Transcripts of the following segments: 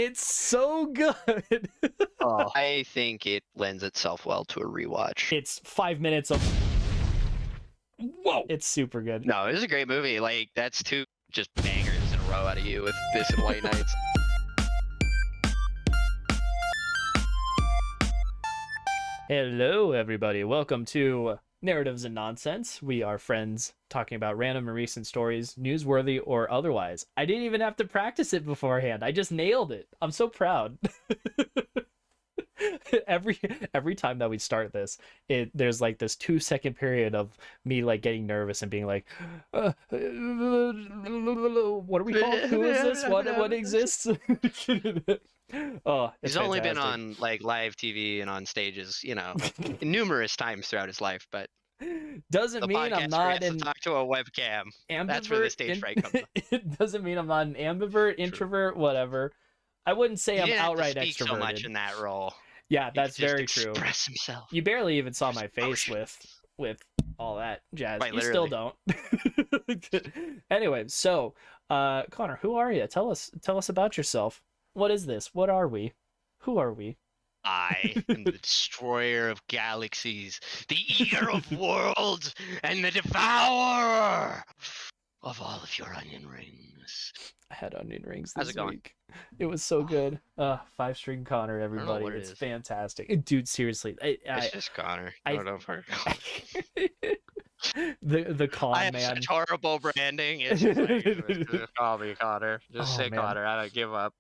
It's so good. Oh, I think it lends itself well to a rewatch. It's 5 minutes of. Whoa! It's super good. No, it was a great movie. Like, that's two just bangers in a row out of you with this and White Nights. Hello, everybody. Welcome to Narratives and Nonsense. We are friends talking about random and recent stories, newsworthy or otherwise. I didn't even have to practice it beforehand. I just nailed it. I'm so proud. every time that we start this, there's like this 2-second period of me like getting nervous and being like, what are we called? Who is this? What exists? Oh, he's only been on like live TV and on stages, numerous times throughout his life, but doesn't mean I'm not to talk to a webcam. That's where the stage fright comes. It doesn't mean I'm not an ambivert, introvert, whatever. I wouldn't say I'm outright extroverted. So much in that role. Yeah, that's very true. Express himself. You barely even saw my face with all that jazz. Right, you still don't. Anyway, so Connor, who are you? Tell us about yourself. What is this? What are we? Who are we? I am the destroyer of galaxies, the eater of worlds, and the devourer of all of your onion rings. I had onion rings this week. It was so good. 5-string Connor, everybody. It's fantastic. Dude, seriously. It's just Connor. I don't know if we're the con I have man. Such horrible branding. It's just like, just call me Connor. Just say man. Connor. I don't give up.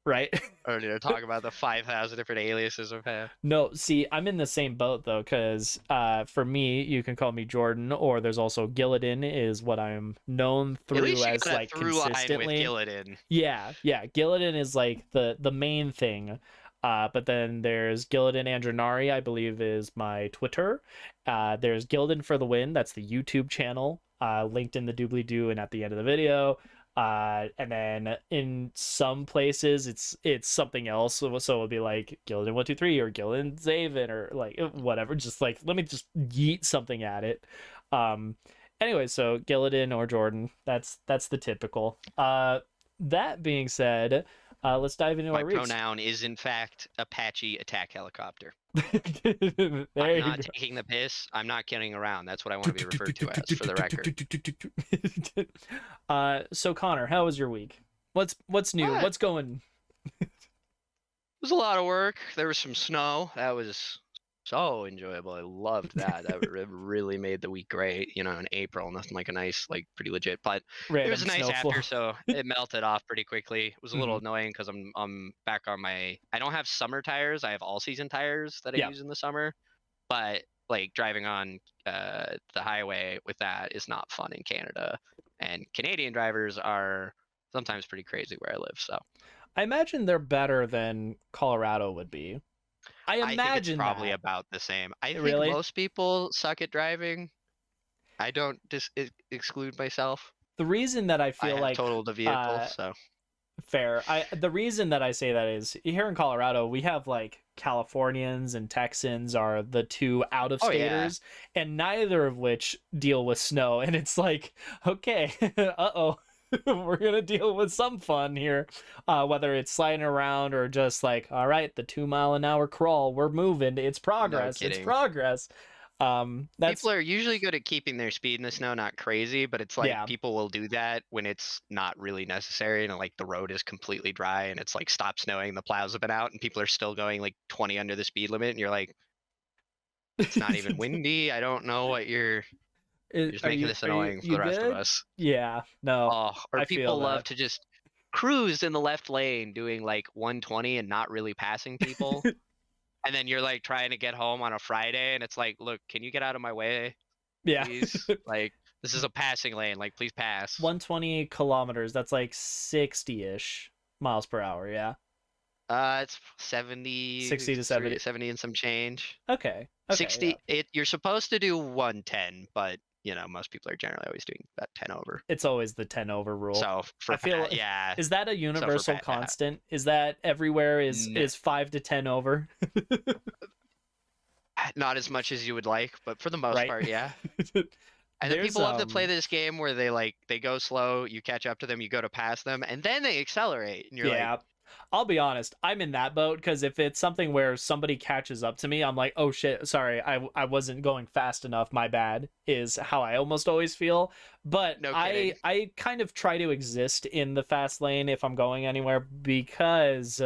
Right. Or talk about the 5,000 different aliases I've had. No, see, I'm in the same boat though, because for me, you can call me Jordan, or there's also Gillidan is what I'm known through as like consistently. With Gillidan. Yeah, Gillidan is like the main thing. But then there's Gillidan Andronari, I believe is my Twitter. There's Gillidan for the Win, that's the YouTube channel, linked in the doobly-doo and at the end of the video. And then in some places it's something else, so it'll be like Gillidan 123 or Gillidan Zaven or like whatever, just like let me just yeet something at it. Anyway, so Gillidan or Jordan, that's the typical. That being said, let's dive into my our reads. My pronoun is in fact Apache attack helicopter. I'm not taking the piss. I'm not kidding around. That's what I want to be referred to as, for the record. So Connor, how was your week? What's new? What's going? It was a lot of work. There was some snow. That was so enjoyable. I loved that. That really made the week great. In April, nothing like a nice, like pretty legit. But it was a nice after, so it melted off pretty quickly. It was a little annoying because I'm back on my. I don't have summer tires. I have all season tires that I use in the summer. But like driving on the highway with that is not fun in Canada, and Canadian drivers are sometimes pretty crazy where I live. So I imagine they're better than Colorado would be. I imagine think it's probably about the same. I think most people suck at driving. I don't exclude myself. The reason that I feel like totaled the vehicle, so fair. The reason that I say that is here in Colorado we have like Californians and Texans are the two out of staters, and neither of which deal with snow. And it's like, okay, we're gonna deal with some fun here, whether it's sliding around or just like, all right, the 2-mile-an-hour crawl, we're moving, it's progress. No it's progress. People are usually good at keeping their speed in the snow, not crazy, but it's like people will do that when it's not really necessary, and like the road is completely dry and it's like stopped snowing, the plows have been out, and people are still going like 20 under the speed limit, and you're like, it's not even windy. I don't know what you're just making this annoying for the rest of us. Yeah, no. Or people love to just cruise in the left lane doing like 120 and not really passing people. And then you're like trying to get home on a Friday and it's like, look, can you get out of my way? Yeah. Please? Like, this is a passing lane. Like, please pass. 120 kilometers. That's like 60-ish miles per hour. Yeah. It's 70. 60 to 70. 70 and some change. Okay. 60. Yeah. You're supposed to do 110, but most people are generally always doing that 10 over. It's always the 10 over rule. So I feel is that a universal constant? Is that everywhere is 5 to 10 over? Not as much as you would like, but for the most part, yeah. And then people love to play this game where they go slow, you catch up to them, you go to pass them, and then they accelerate, and you're like, I'll be honest, I'm in that boat because if it's something where somebody catches up to me, I'm like, oh shit, sorry, I wasn't going fast enough. My bad, is how I almost always feel. But No kidding. I kind of try to exist in the fast lane if I'm going anywhere because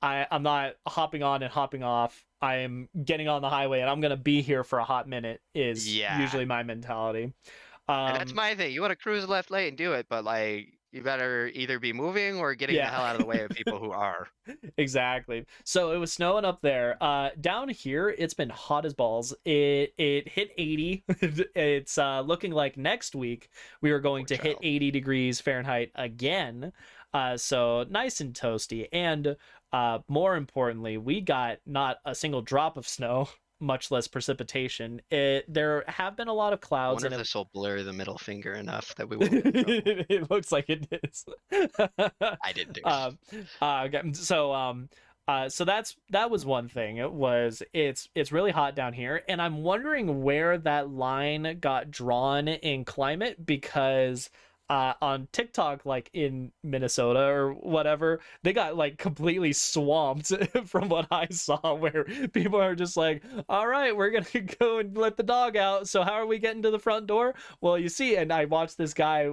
I'm not hopping on and hopping off. I'm getting on the highway and I'm gonna be here for a hot minute is Yeah. usually my mentality. And that's Um, my thing. You want to cruise left lane, do it, but like you better either be moving or getting the yeah. hell out of the way of people who are. Exactly. So it was snowing up there. Down here it's been hot as balls. It hit 80. It's looking like next week we are going Poor to hit child. 80 degrees Fahrenheit again. So nice and toasty. And more importantly, we got not a single drop of snow, much less precipitation. There have been a lot of I clouds wonder and if it this will blur the middle finger enough that we won't get in trouble. it looks like it is. I didn't do. So that was one thing. It was it's really hot down here, and I'm wondering where that line got drawn in climate because on TikTok, like in Minnesota or whatever, they got like completely swamped from what I saw, where people are just like, all right, we're gonna go and let the dog out. So how are we getting to the front door? Well, you see, and I watched this guy,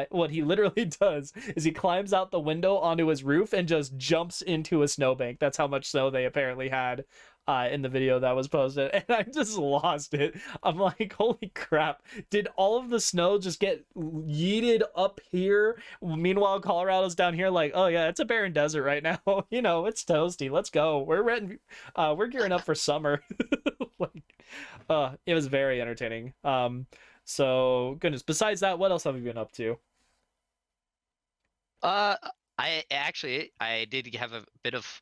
what he literally does is he climbs out the window onto his roof and just jumps into a snowbank. That's how much snow they apparently had in the video that was posted, and I just lost it. I'm like, holy crap, did all of the snow just get yeeted up here? Meanwhile, Colorado's down here like, oh yeah, it's a barren desert right now. You know, it's toasty. Let's go. We're gearing up for summer. Like, it was very entertaining. So goodness, besides that, what else have you been up to? Uh, I did have a bit of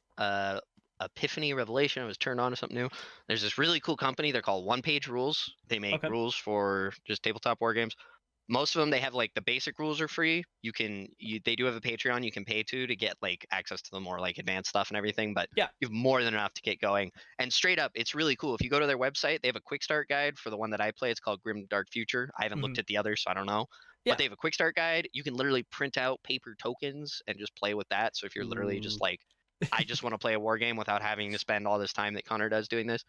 epiphany revelation. I was turned on to something new. There's this really cool company. They're called One Page Rules. They make Okay. rules for just tabletop war games. Most of them, they have like the basic rules are free. They do have a Patreon you can pay to get like access to the more like advanced stuff and everything, but Yeah. you have more than enough to get going. And straight up, it's really cool. If you go to their website, they have a quick start guide for the one that I play. It's called Grim Dark Future. I haven't Mhm. looked at the others, so I don't know. Yeah. But they have a quick start guide. You can literally print out paper tokens and just play with that. So if you're literally Ooh. just like, I just want to play a war game without having to spend all this time that Connor does doing this.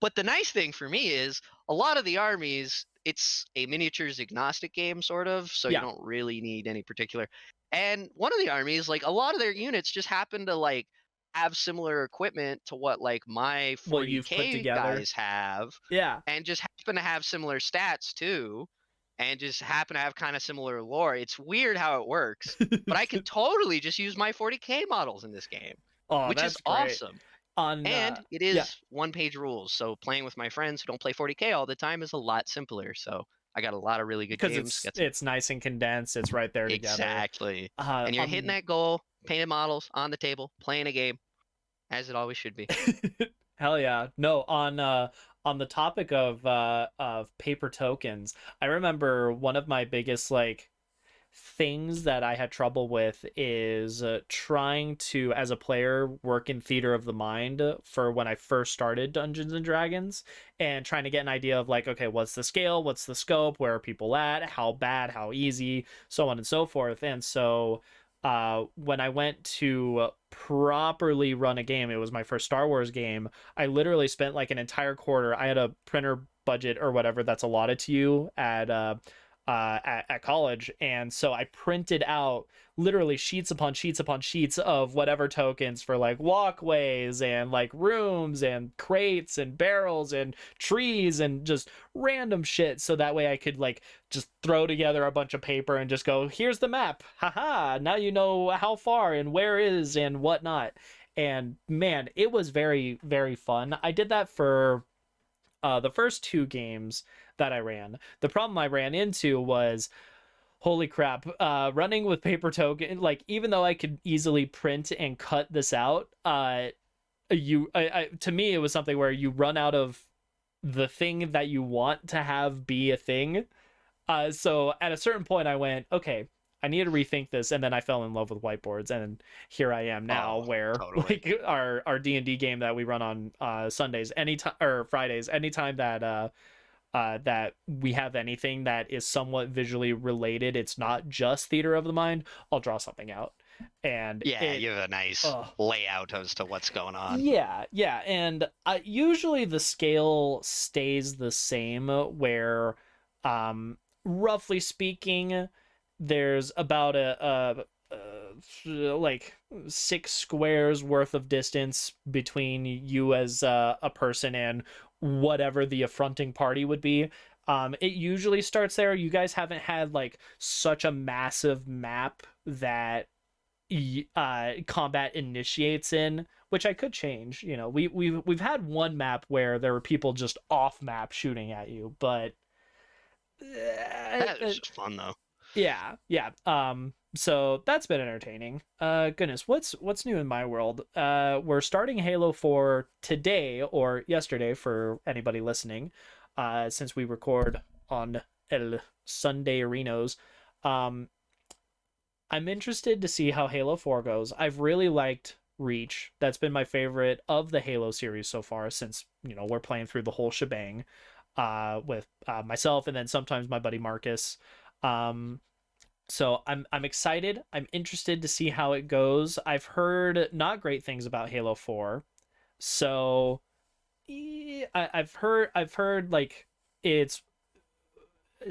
But the nice thing for me is a lot of the armies, it's a miniatures agnostic game, sort of. So you Yeah. don't really need any particular. And one of the armies, like a lot of their units just happen to like have similar equipment to what like my What you've put 40K together. guys have, Yeah. and just happen to have similar stats too, and just happen to have kind of similar lore. It's weird how it works, but I can totally just use my 40K models in this game, Oh, which is that's great. awesome. On And it Yeah. is one page rules. So playing with my friends who don't play 40K all the time is a lot simpler. So I got a lot of really good Because games. it's nice and condensed. It's right there together. Exactly. And you're hitting that goal, painted models on the table, playing a game, as it always should be. Hell yeah. No, on the topic of paper tokens, I remember one of my biggest like things that I had trouble with is trying to, as a player, work in theater of the mind for when I first started Dungeons and Dragons, and trying to get an idea of like, okay, what's the scale, what's the scope, where are people at, how bad, how easy, so on and so forth. And so when I went to properly run a game, it was my first Star Wars game. I literally spent like an entire quarter. I had a printer budget or whatever that's allotted to you at college, and so I printed out literally sheets upon sheets upon sheets of whatever tokens for like walkways and like rooms and crates and barrels and trees and just random shit, so that way I could like just throw together a bunch of paper and just go, here's the map, haha, now you know how far and where is and whatnot. And man, it was very, very fun. I did that for the first two games that I ran. The problem I ran into was, holy crap, running with paper token, like even though I could easily print and cut this out, to me it was something where you run out of the thing that you want to have be a thing. So at a certain point I went, okay, I need to rethink this, and then I fell in love with whiteboards, and here I am now, where totally. like our D&D game that we run on Sundays, anytime, or Fridays, anytime that that we have anything that is somewhat visually related, it's not just theater of the mind, I'll draw something out. and Yeah, it you have a nice uh, layout as to what's going on. yeah, and usually the scale stays the same, where, um, roughly speaking, there's about like 6 squares worth of distance between you as a person and whatever the affronting party would be. It usually starts there. You guys haven't had like such a massive map that combat initiates in, which I could change. You know, we've had one map where there were people just off map shooting at you, but That was just fun though. yeah. So that's been entertaining. Goodness, what's new in my world? We're starting Halo 4 today or yesterday for anybody listening. Since we record on El Sunday Renos. Um, I'm interested to see how Halo 4 goes. I've really liked Reach. That's been my favorite of the Halo series so far, since, you know, we're playing through the whole shebang with myself and then sometimes my buddy Marcus. Um, so I'm excited. I'm interested to see how it goes. I've heard not great things about Halo 4. So I've heard like it's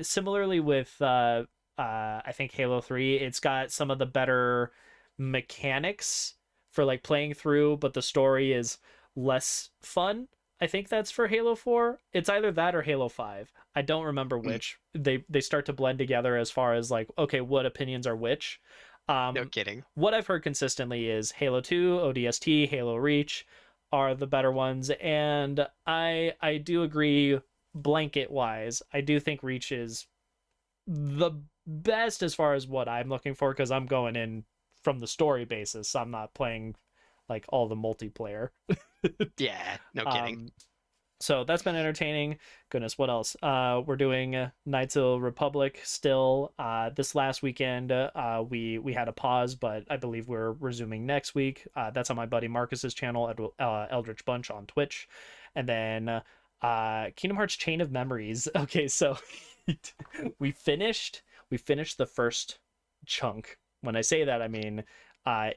similarly with I think Halo 3, it's got some of the better mechanics for like playing through, but the story is less fun. I think that's for Halo 4. It's either that or Halo 5. I don't remember Mm, which. They start to blend together as far as like, okay, what opinions are which. no Um kidding. what I've heard consistently is Halo 2, ODST, Halo Reach are the better ones, and I do agree blanket wise. I do think Reach is the best as far as what I'm looking for, because I'm going in from the story basis. I'm not playing like all the multiplayer. Yeah, no kidding. um, so that's been entertaining. Goodness, what else? We're doing Knights of the Republic still. This last weekend, we had a pause, but I believe we're resuming next week. That's on my buddy Marcus's channel, Eldritch Bunch on Twitch, and then Kingdom Hearts Chain of Memories. Okay, so we finished the first chunk. When I say that, I mean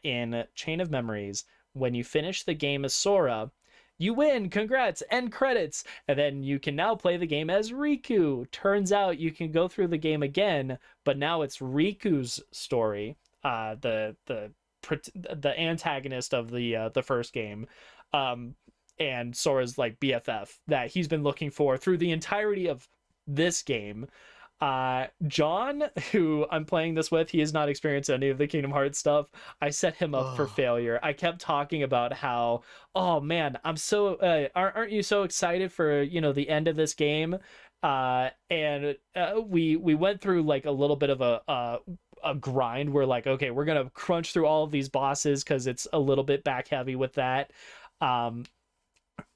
in Chain of Memories, when you finish the game as Sora, you win. Congrats, end credits. And then you can now play the game as Riku. Turns out you can go through the game again, but now it's Riku's story. The antagonist of the first game. Um, and Sora's like BFF that he's been looking for through the entirety of this game. John, who I'm playing this with, he has not experienced any of the Kingdom Hearts stuff. I set him up for Oh, failure. I kept talking about how, oh man, I'm so aren't you so excited for, you know, the end of this game? And we went through like a little bit of a grind. We're like, okay, we're gonna crunch through all of these bosses because it's a little bit back heavy with that. um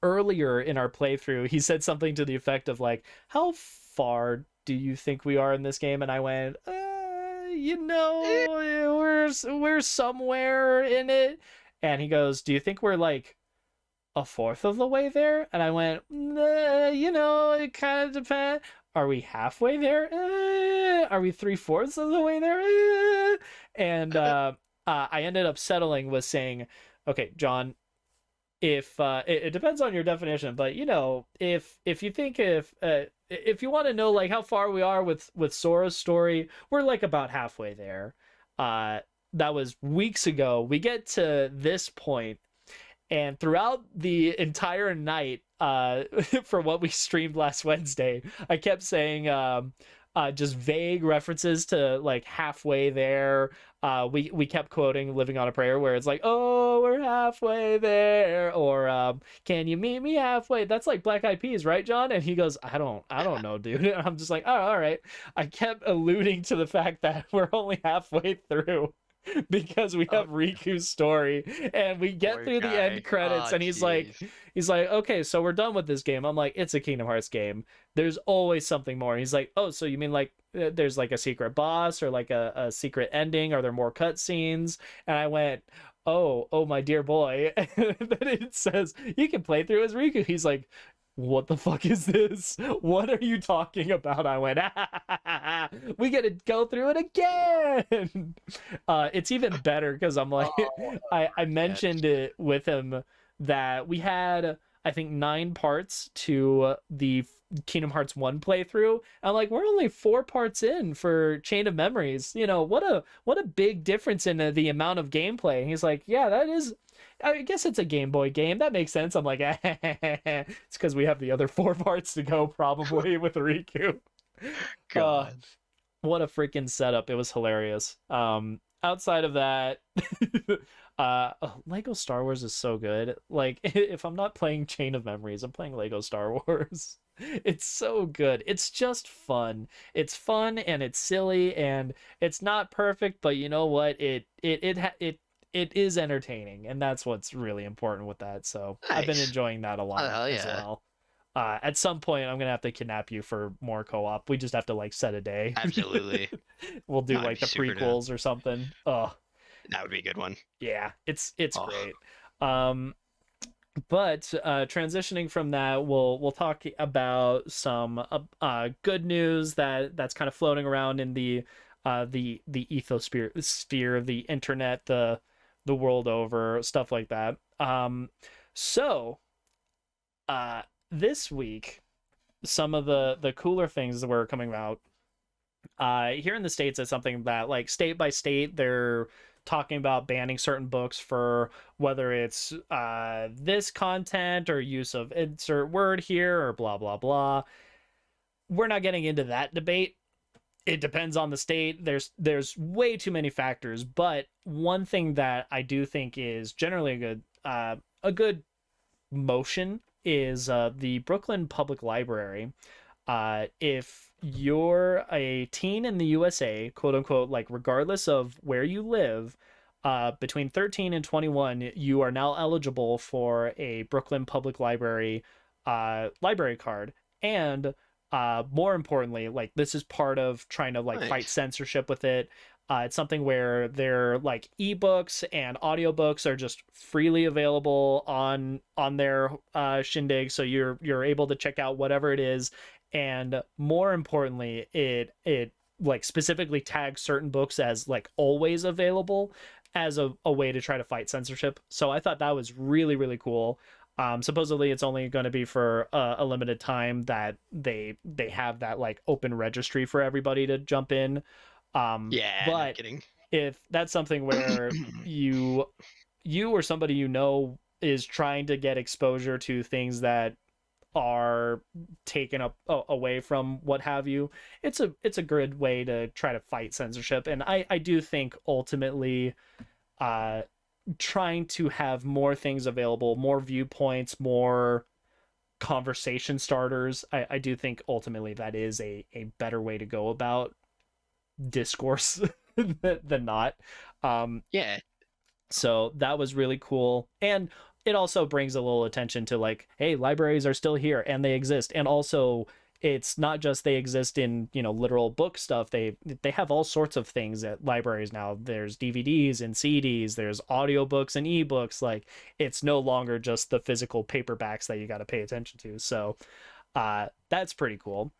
Earlier in our playthrough, he said something to the effect of like, how far do you think we are in this game? And I went, you know, eh, we're somewhere in it. And he goes, do you think we're like a fourth of the way there? And I went, nah, you know, it kind of depends. Are we halfway there? Are we 3/4 of the way there? And I ended up settling with saying, okay, John, if it depends on your definition, but you know, if you think if you want to know like how far we are with Sora's story, we're like about halfway there. uh that was weeks ago. We get to this point, and throughout the entire night, for what we streamed last Wednesday, I kept saying just vague references to like halfway there. We kept quoting "Living on a Prayer," where it's like, "Oh, we're halfway there," or "Can you meet me halfway?" That's like Black Eyed Peas, right, John? And he goes, I don't know, dude." And I'm just like, "Oh, all right." I kept alluding to the fact that we're only halfway through, because we oh, have Riku's story, and we get poor through the end guy. credits, Oh, and jeez. he's like, okay, so we're done with this game. I'm like, it's a Kingdom Hearts game. There's always something more. And he's like, oh, so you mean like there's like a secret boss or like a secret ending? Are there more cutscenes? And I went, oh, my dear boy. And then it says you can play through as Riku. He's like, what the fuck is this? What are you talking about? I went, we get to go through it again. It's even better because I'm like, Oh, I yes. mentioned it with him that we had, I think, 9 parts to the Kingdom Hearts 1 playthrough. I'm like, we're only 4 parts in for Chain of Memories. What a big difference in the amount of gameplay. And he's like, yeah, that is, I guess it's a Game Boy game. That makes sense. I'm like, it's because we have the other 4 parts to go, probably with Riku. Uh, God. what a freaking setup! It was hilarious. Outside of that, Lego Star Wars is so good. Like, if I'm not playing Chain of Memories, I'm playing Lego Star Wars. It's so good. It's just fun. It's fun and it's silly and it's not perfect, but you know what? It is entertaining, and that's what's really important with that. So I've been Nice. enjoying that a Oh, lot hell as yeah. well. At some point, I'm gonna have to kidnap you for more co-op. We just have to like set a day. Absolutely. We'll do No, I'd like be the super down. prequels or something. Oh That would be a good one. yeah, it's Oh, great. Um, but transitioning from that, we'll talk about some good news that's kind of floating around in the ethosphere sphere of the internet, the world over, stuff like that. So uh, this week, some of the cooler things that were coming out here in the States, it's something that, like, state by state, they're talking about banning certain books for whether it's this content or use of insert word here or blah blah blah. We're not getting into that debate. It depends on the state. There's way too many factors, but one thing that I do think is generally a good motion is the Brooklyn Public Library. If you're a teen in the USA, quote unquote, like, regardless of where you live, between 13 and 21, you are now eligible for a Brooklyn Public Library library card. And more importantly, like, this is part of trying to like fight nice. censorship with it. It's something where their like ebooks and audiobooks are just freely available on their shindig, so you're able to check out whatever it is. And more importantly, it like specifically tags certain books as like always available as a way to try to fight censorship. So I thought that was really really cool. Supposedly it's only going to be for a limited time that they have that like open registry for everybody to jump in. Yeah, no But kidding. if that's something where you or somebody you know is trying to get exposure to things that are taken up away from what have you, it's a good way to try to fight censorship. And I do think ultimately uh trying to have more things available, more viewpoints, more conversation starters, I do think ultimately that is a better way to go about discourse than not. Um, Yeah. so that was really cool. And it also brings a little attention to, like, hey, libraries are still here and they exist. And also, it's not just they exist in, literal book stuff. They have all sorts of things at libraries now. There's DVDs and CDs, there's audiobooks and ebooks. Like, it's no longer just the physical paperbacks that you got to pay attention to. So that's pretty cool.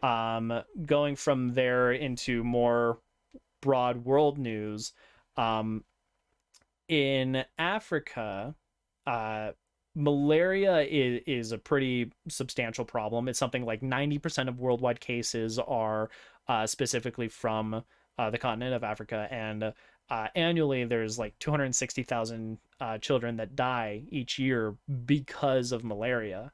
Going from there into more broad world news, um, in Africa, uh, malaria is a pretty substantial problem. It's something like 90% of worldwide cases are specifically from the continent of Africa. And annually, there's like 260,000 children that die each year because of malaria.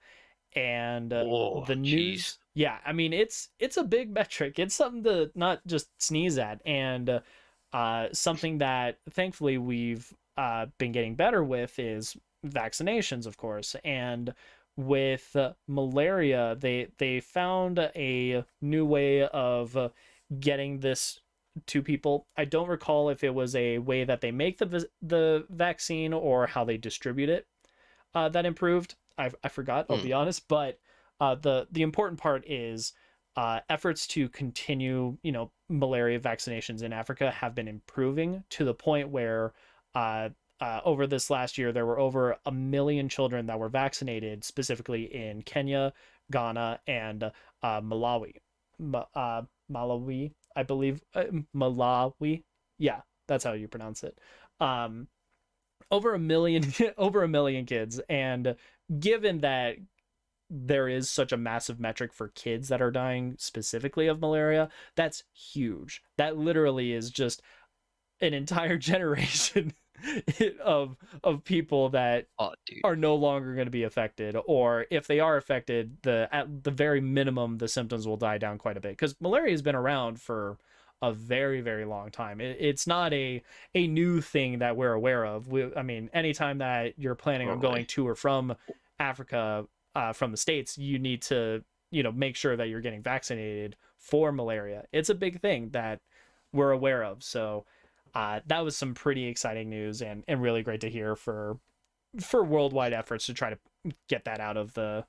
And Oh, the jeez. news, yeah, I mean, it's a big metric. It's something to not just sneeze at. And something that thankfully we've been getting better with is vaccinations, of course. And with malaria, they found a new way of getting this to people. I don't recall if it was a way that they make the vaccine or how they distribute it that improved. I forgot. I'll Hmm. be honest, but the important part is efforts to continue, malaria vaccinations in Africa have been improving to the point where over this last year, there were over 1 million children that were vaccinated, specifically in Kenya, Ghana, and Malawi. Malawi, I believe. Malawi. Yeah, that's how you pronounce it. Um, over 1 million, over 1 million kids, and given that there is such a massive metric for kids that are dying specifically of malaria, that's huge. That literally is just an entire generation of people that Oh, dude. are no longer going to be affected, or if they are affected, at the very minimum the symptoms will die down quite a bit, because malaria has been around for a very, very long time. It's not a new thing that we're aware of. I mean, anytime that you're planning on going Totally. to or from Africa, from the States, you need to, make sure that you're getting vaccinated for malaria. It's a big thing that we're aware of. So that was some pretty exciting news, and really great to hear for worldwide efforts to try to get that out of the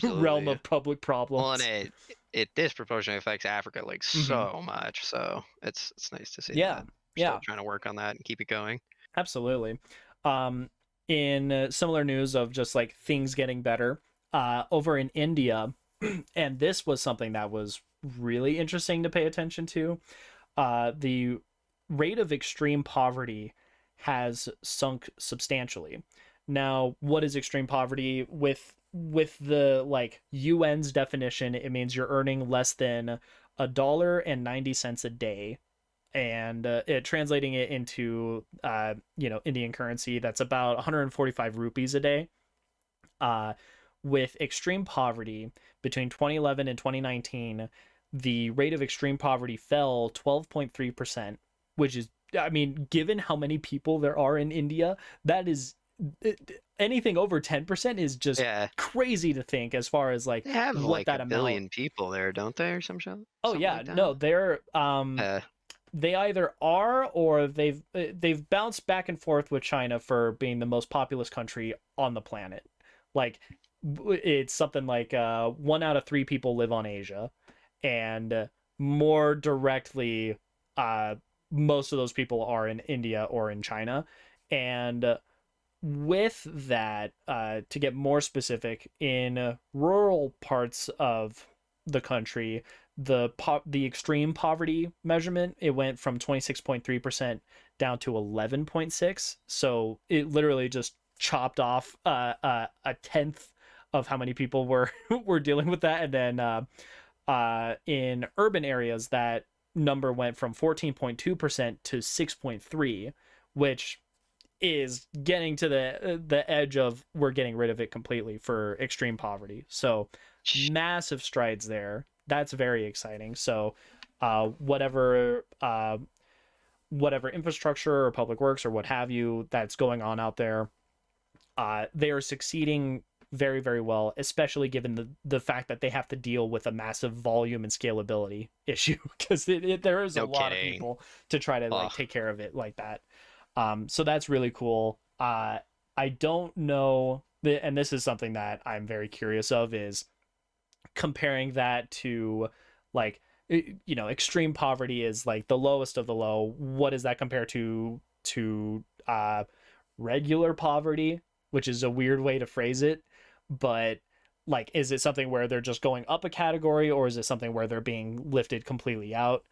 realm Absolutely. of public Well, and problems. it disproportionately affects Africa like Hmm. so much. So it's nice to see Yeah, that we're yeah, still trying to work on that and keep it going. absolutely. Um, in similar news of just like things getting better, over in India, and this was something that was really interesting to pay attention to. The rate of extreme poverty has sunk substantially. Now, what is extreme poverty? With the like UN's definition, it means you're earning less than $1.90 a day, and translating it into Indian currency, that's about 145 rupees a day. Uh, with extreme poverty between 2011 and 2019, the rate of extreme poverty fell 12.3%, which is, I mean, given how many people there are in India, that is, anything over 10% is just Yeah, crazy to think, as far as like they have what like a that amount. billion people there, don't they, or some shit, Oh something yeah, like that. no, Uh, they either are, or they've bounced back and forth with China for being the most populous country on the planet. Like, it's something like 1 out of 3 people live on Asia, and more directly, uh, most of those people are in India or in China. And with that, to get more specific, in rural parts of the country, the extreme poverty measurement, it went from 26.3% down to 11.6. So it literally just chopped off a tenth of how many people were were dealing with that. And then in urban areas, that number went from 14.2% to 6.3, which is getting to the edge of we're getting rid of it completely for extreme poverty. So massive strides there. That's very exciting. So whatever infrastructure or public works or what have you that's going on out there, they are succeeding very, very well, especially given the fact that they have to deal with a massive volume and scalability issue, because there is a no lot of kidding. people to try to Oh, like take care of it like that. So that's really cool. I don't know, and this is something that I'm very curious of, is comparing that to like, extreme poverty is like the lowest of the low. What does that compare to regular poverty, which is a weird way to phrase it, but like, is it something where they're just going up a category, or is it something where they're being lifted completely out?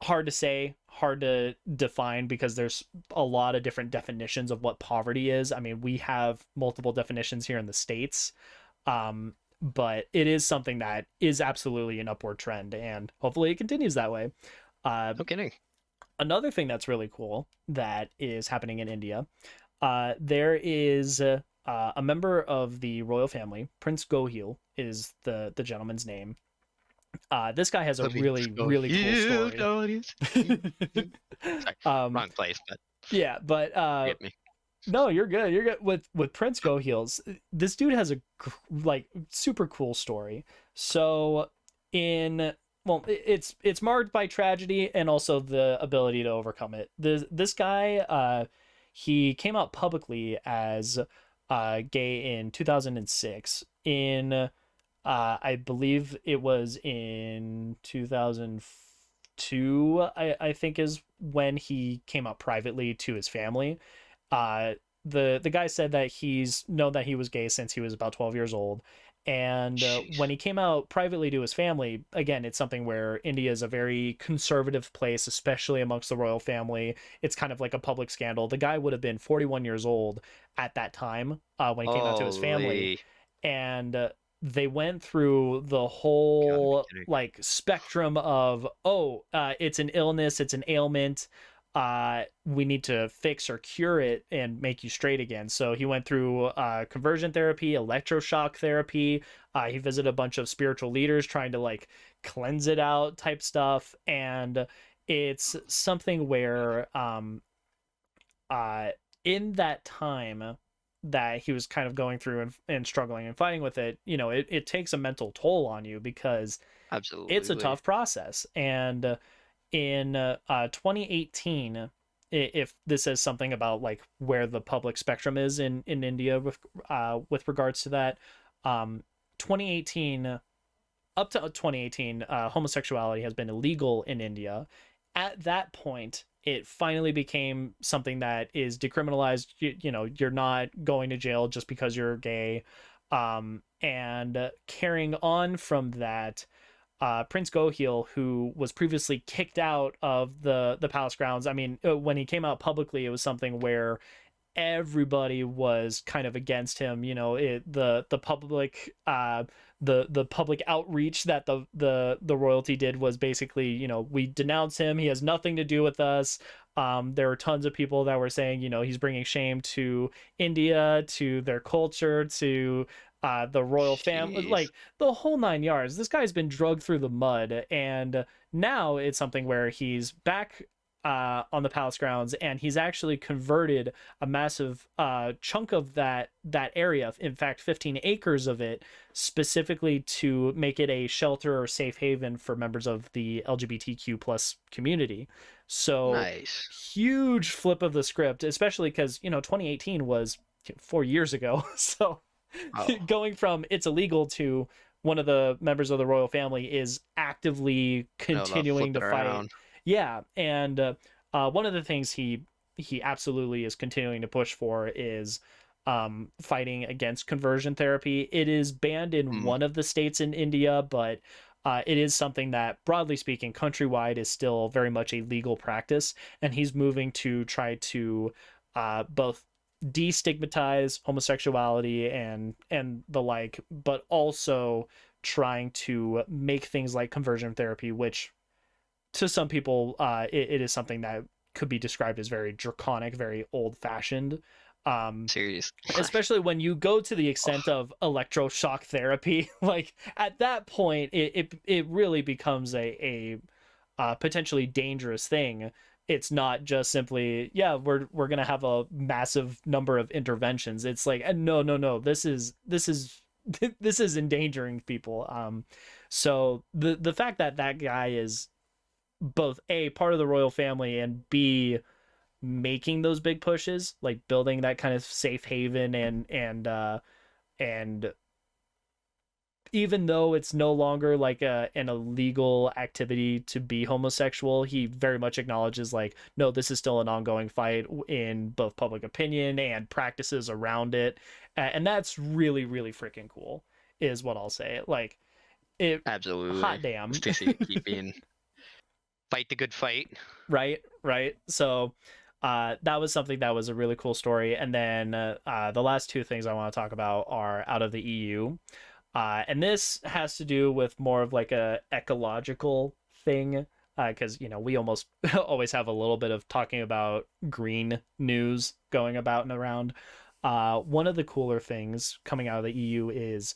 Hard to say, hard to define, because there's a lot of different definitions of what poverty is. I mean, we have multiple definitions here in the States, but it is something that is absolutely an upward trend, and hopefully it continues that way. Uh, no kidding. Another thing that's really cool that is happening in India, there is a member of the royal family, Prince Gohil is the gentleman's name. This guy has a Let me really, go really cool here. story. No, it is. Sorry, um, wrong place, but yeah, but forgive me. no, you're good. You're good with Prince Gohils. This dude has a like super cool story. So in well, it's marked by tragedy and also the ability to overcome it. This guy, he came out publicly as gay in 2006. In I believe it was in 2000. 22, I think is when he came out privately to his family. uh the guy said that he's known that he was gay since he was about 12 years old. And when Jeez. he came out privately to his family, again, it's something where India is a very conservative place, especially amongst the royal family. It's kind of like a public scandal. The guy would have been 41 years old at that time, when he came out to his family. Holy. And they went through the Gotta be whole kidding. like spectrum of, oh, it's an illness, it's an ailment, we need to fix or cure it and make you straight again. So he went through conversion therapy, electroshock therapy. He visited a bunch of spiritual leaders trying to like cleanse it out type stuff. And it's something where uh, in that time that he was kind of going through and struggling and fighting with it, it takes a mental toll on you because it's a Absolutely. tough process. And in 2018, if this says something about like where the public spectrum is in India with regards to that, 2018, up to 2018, homosexuality has been illegal in India. At that point, it finally became something that is decriminalized. You're not going to jail just because you're gay. And carrying on from that, Prince Gohil, who was previously kicked out of the palace grounds. I mean, when he came out publicly, it was something where everybody was kind of against him. The public the public outreach that the royalty did was basically, we denounce him. He has nothing to do with us. There were tons of people that were saying, he's bringing shame to India, to their culture, to the royal family, Jeez. like the whole nine yards. This guy's been drugged through the mud, and now it's something where he's back on the palace grounds, and he's actually converted a massive chunk of that area, in fact 15 acres of it, specifically to make it a shelter or safe haven for members of the LGBTQ plus community. So Nice. huge flip of the script, especially because 2018 was 4 years ago. So Oh, going from it's illegal to one of the members of the royal family is actively no, they'll flip continuing to it fight. around. Yeah, and one of the things he absolutely is continuing to push for is fighting against conversion therapy. It is banned in Mm, one of the states in India, but it is something that, broadly speaking, countrywide is still very much a legal practice, and he's moving to try to both destigmatize homosexuality and the like, but also trying to make things like conversion therapy, which to some people, it is something that could be described as very draconic, very old fashioned. Um, serious. Especially when you go to the Oh, extent of electroshock therapy, like at that point, it really becomes a potentially dangerous thing. It's not just simply, yeah, we're gonna have a massive number of interventions. It's like, no, no, no, this is this is endangering people. So the fact that that guy is both a part of the royal family and b making those big pushes, like building that kind of safe haven, and even though it's no longer like an illegal activity to be homosexual, he very much acknowledges like, no, this is still an ongoing fight in both public opinion and practices around it. And that's really, really freaking cool, is what I'll say. Like, it, hot absolutely. damn. Just to see it keep being fight the good fight. Right, right. So that was something that was a really cool story. And then the last two things I want to talk about are out of the EU. And this has to do with more of like a ecological thing, because we almost always have a little bit of talking about green news going about and around. One of the cooler things coming out of the EU is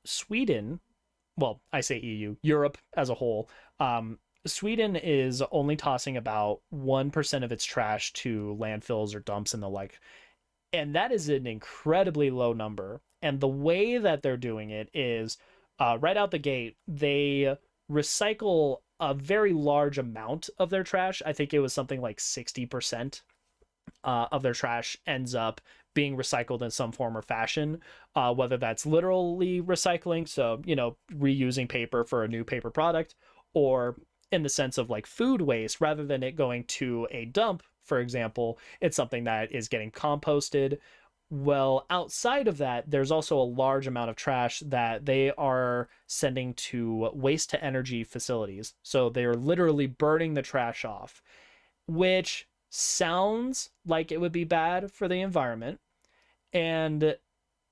Sweden. Well, I say EU, Europe as a whole. Sweden is only tossing about 1% of its trash to landfills or dumps and the like. And that is an incredibly low number. And the way that they're doing it is right out the gate, they recycle a very large amount of their trash. I think it was something like 60% of their trash ends up being recycled in some form or fashion, whether that's literally recycling, so, reusing paper for a new paper product, or in the sense of like food waste, rather than it going to a dump, for example, it's something that is getting composted. Well, outside of that, there's also a large amount of trash that they are sending to waste to energy facilities. So they're literally burning the trash off, which sounds like it would be bad for the environment. And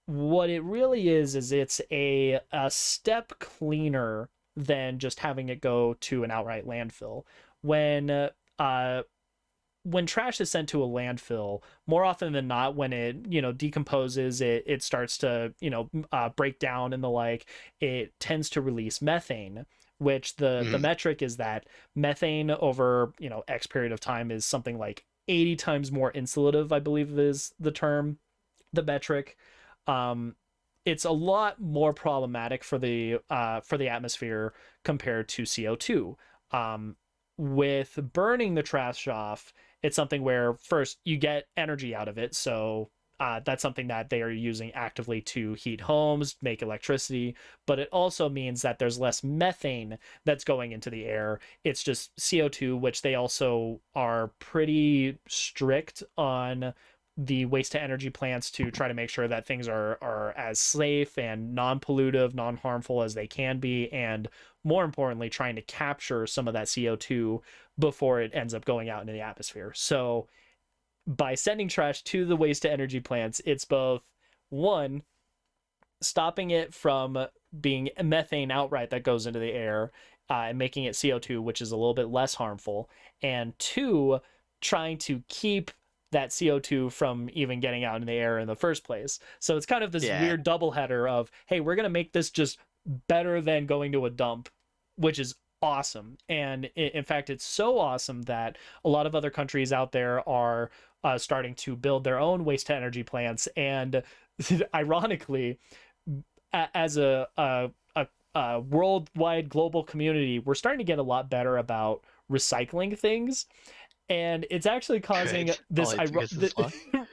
what it really is it's a step cleaner than just having it go to an outright landfill. Uh when trash is sent to a landfill, more often than not, when it, decomposes, it starts to, break down and the like, it tends to release methane, which the metric is that methane over, X period of time is something like 80 times more insulative, I believe is the term, the metric. It's a lot more problematic for the atmosphere compared to CO2. With burning the trash off, it's something where first you get energy out of it. So that's something that they are using actively to heat homes, make electricity, but it also means that there's less methane that's going into the air. It's just CO2, which they also are pretty strict on the waste to energy plants to try to make sure that things are as safe and non-pollutive, non-harmful as they can be, and more importantly, trying to capture some of that CO2 before it ends up going out into the atmosphere. So by sending trash to the waste to energy plants, it's both, one, stopping it from being methane outright that goes into the air, and making it CO2, which is a little bit less harmful, and two, trying to keep that CO2 from even getting out in the air in the first place. So it's kind of this weird doubleheader of, hey, we're going to make this just better than going to a dump, which is awesome. And in fact, it's so awesome that a lot of other countries out there are starting to build their own waste to energy plants. And ironically, as a worldwide global community, we're starting to get a lot better about recycling things. And it's actually causing this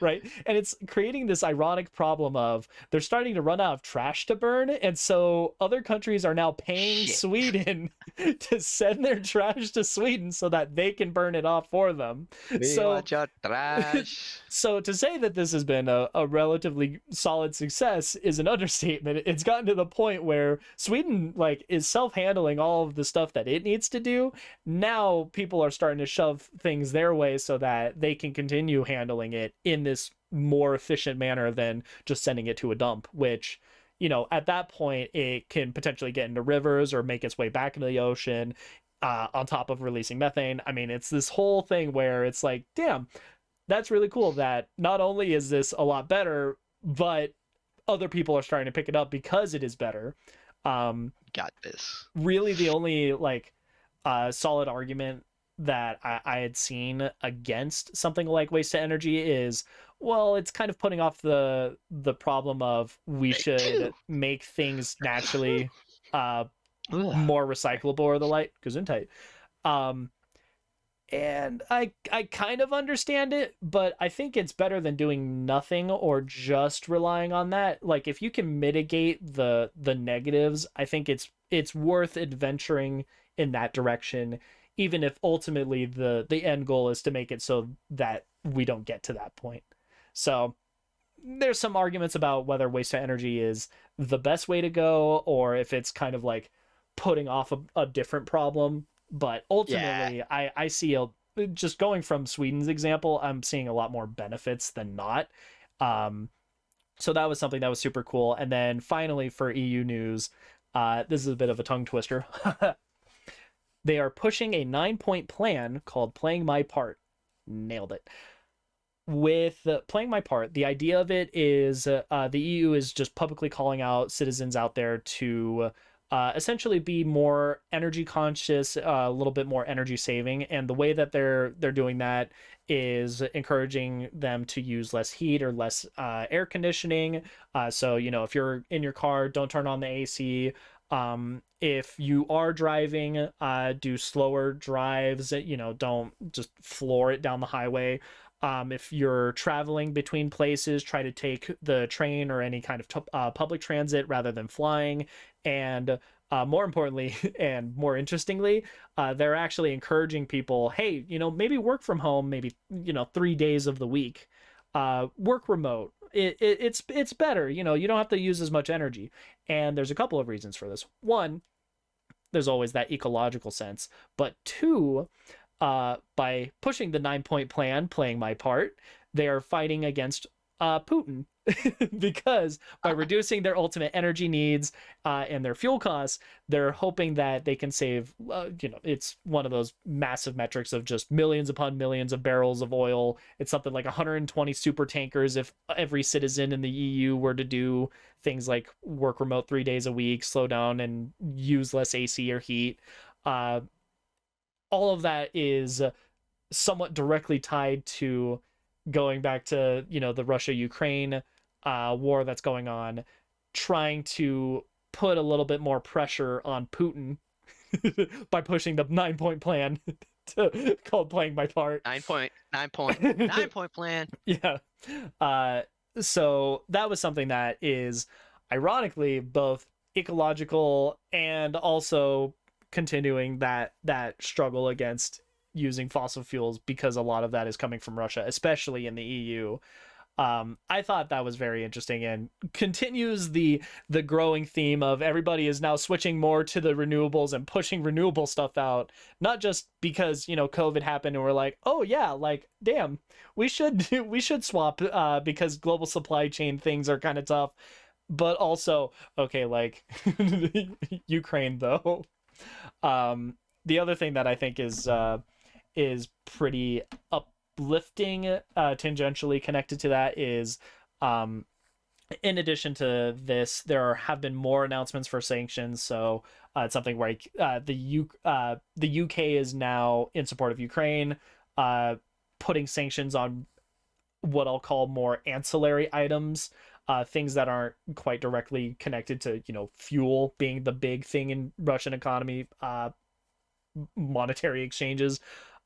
right, and it's creating this ironic problem of they're starting to run out of trash to burn, and so other countries are now paying Sweden to send their trash to Sweden so that they can burn it off for them. Want your trash. So to say that this has been a relatively solid success is an understatement. It's gotten to the point where Sweden is self-handling all of the stuff that it needs to do. Now people are starting to shove things their way so that they can continue handling it in this more efficient manner than just sending it to a dump, which, at that point it can potentially get into rivers or make its way back into the ocean, on top of releasing methane. I mean, it's this whole thing where it's like, damn, that's really cool that not only is this a lot better, but other people are starting to pick it up because it is better. Got this. Really the only solid argument that I had seen against something like waste to energy is, well, it's kind of putting off the problem of we should make things naturally more recyclable or the like, Gesundheit. And I kind of understand it, but I think it's better than doing nothing or just relying on that. Like, if you can mitigate the negatives, I think it's worth adventuring in that direction, even if ultimately the end goal is to make it so that we don't get to that point. So there's some arguments about whether waste to energy is the best way to go, or if it's kind of like putting off a different problem. But ultimately, I see just going from Sweden's example, I'm seeing a lot more benefits than not. So that was something that was super cool. And then finally, for EU news, this is a bit of a tongue twister. They are pushing a 9-point plan called Playing My Part. Nailed it. With Playing My Part, the idea of it is the EU is just publicly calling out citizens out there to essentially be more energy conscious, a little bit more energy saving. And the way that they're doing that is encouraging them to use less heat or less air conditioning. So, if you're in your car, don't turn on the AC. If you are driving, do slower drives, don't just floor it down the highway. If you're traveling between places, try to take the train or any kind of public transit rather than flying. And More importantly and more interestingly, they're actually encouraging people, hey, maybe work from home, maybe 3 days of the week, work remote. It's better. You don't have to use as much energy. And there's a couple of reasons for this. One, there's always that ecological sense, but two, by pushing the 9 point plan, playing my part, they are fighting against Putin. Because by reducing their ultimate energy needs and their fuel costs, they're hoping that they can save, it's one of those massive metrics of just millions upon millions of barrels of oil. It's something like 120 super tankers if every citizen in the EU were to do things like work remote 3 days a week, slow down, and use less AC or heat. Uh, all of that is somewhat directly tied to going back to the Russia-Ukraine war that's going on, trying to put a little bit more pressure on Putin by pushing the 9 point plan called playing my part. 9 point plan. Yeah. So that was something that is ironically both ecological and also continuing that struggle against using fossil fuels, because a lot of that is coming from Russia, especially in the EU. I thought that was very interesting and continues the growing theme of everybody is now switching more to the renewables and pushing renewable stuff out, not just because COVID happened and we're like, oh yeah, like damn, we should swap because global supply chain things are kind of tough, but also okay, like Ukraine though. The other thing that I think is pretty uplifting, tangentially connected to that, is in addition to this, there have been more announcements for sanctions. So it's something where the UK is now in support of Ukraine, putting sanctions on what I'll call more ancillary items, things that aren't quite directly connected to fuel being the big thing in Russian economy, monetary exchanges.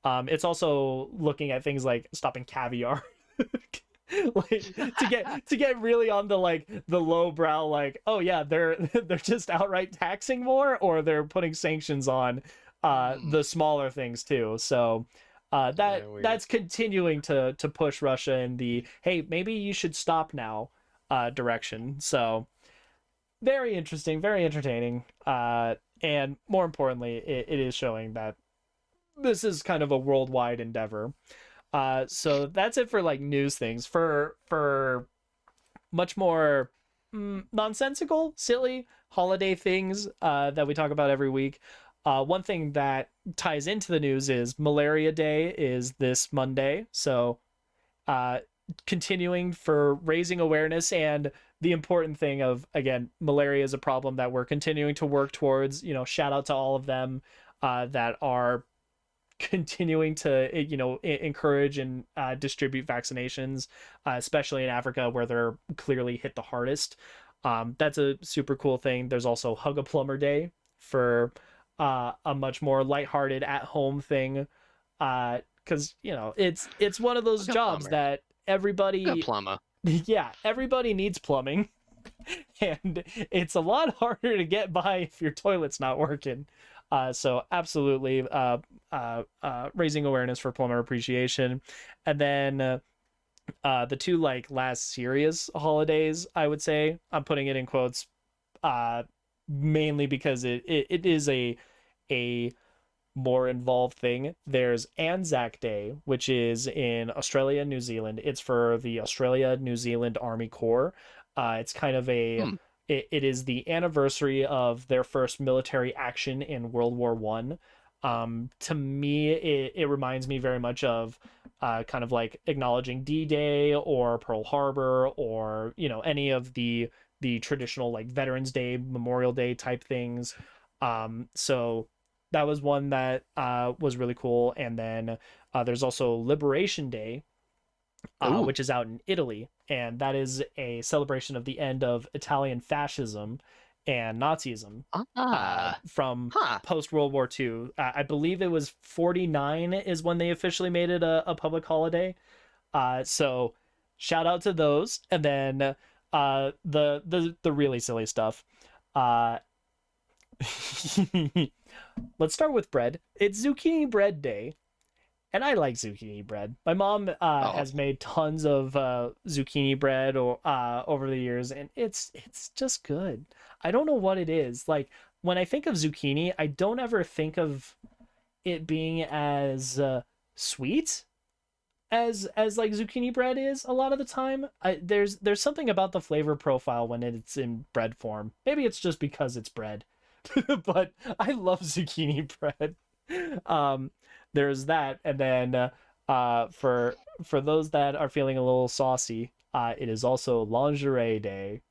It's also looking at things like stopping caviar. Like to get really on the low brow, like, oh yeah, they're just outright taxing more, or they're putting sanctions on the smaller things too. So that's continuing to push Russia in the, hey, maybe you should stop now direction. So very interesting, very entertaining, and more importantly, it is showing that this is kind of a worldwide endeavor. So that's it for like news things. For much more nonsensical, silly holiday things that we talk about every week. One thing that ties into the news is Malaria Day is this Monday. So continuing for raising awareness, and the important thing of, again, malaria is a problem that we're continuing to work towards. Shout out to all of them that are continuing to encourage and distribute vaccinations, especially in Africa where they're clearly hit the hardest. That's a super cool thing. There's also Hug a Plumber Day for a much more lighthearted at home thing, because it's one of those jobs that everybody yeah, everybody needs plumbing, and it's a lot harder to get by if your toilet's not working. So absolutely, raising awareness for plumber appreciation. And then the two last serious holidays, I would say, I'm putting it in quotes, mainly because it is a more involved thing. There's Anzac Day, which is in Australia and New Zealand. It's for the Australia New Zealand Army Corps. It's kind of it is the anniversary of their first military action in World War One. To me, it reminds me very much of kind of like acknowledging D-Day or Pearl Harbor, or any of the traditional like Veterans Day, Memorial Day type things. So that was one that was really cool. And then there's also Liberation Day, which is out in Italy, and that is a celebration of the end of Italian fascism and Nazism from post World War II. I believe it was 49 is when they officially made it a public holiday. So shout out to those. And then the really silly stuff. Let's start with bread. It's zucchini bread day, and I like zucchini bread. My mom Oh, has made tons of zucchini bread or over the years, and it's just good. I don't know what it is. Like when I think of zucchini, I don't ever think of it being as sweet as like zucchini bread is a lot of the time. There's something about the flavor profile when it's in bread form. Maybe it's just because it's bread. But I love zucchini bread. Um, there's that, and then for those that are feeling a little saucy, it is also lingerie day.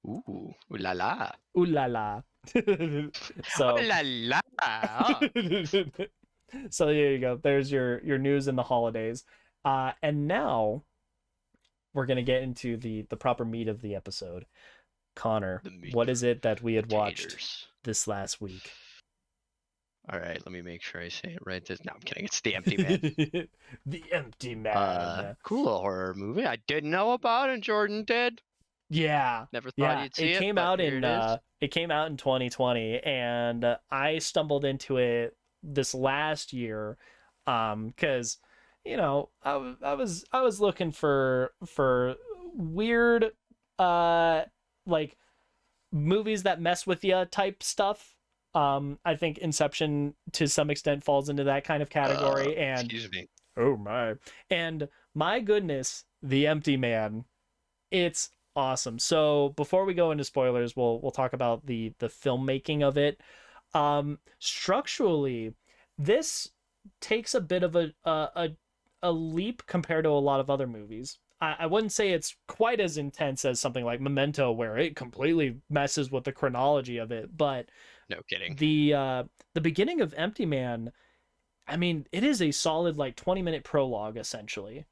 ooh la la. Ooh la la. Oh So la la. Oh. so there you go. There's your news in the holidays. And now we're gonna get into the proper meat of the episode. Connor, The meat what is it that we had watched potatoes. this last week? All right, let me make sure I say it right. No, I'm kidding. It's The Empty Man. The Empty Man. Cool horror movie. I didn't know about, and Jordan did. Yeah. Never thought Yeah. you'd see It it, came but out here in it is. it came out in 2020, and I stumbled into it this last year, because I was looking for weird like movies that mess with you type stuff. I think Inception to some extent falls into that kind of category, and Excuse me. oh my. And my goodness, The Empty Man. It's awesome. So before we go into spoilers, we'll talk about the filmmaking of it. Structurally, this takes a bit of a leap compared to a lot of other movies. I wouldn't say it's quite as intense as something like Memento, where it completely messes with the chronology of it, but No kidding. the beginning of Empty Man, I mean, it is a solid like 20-minute prologue essentially.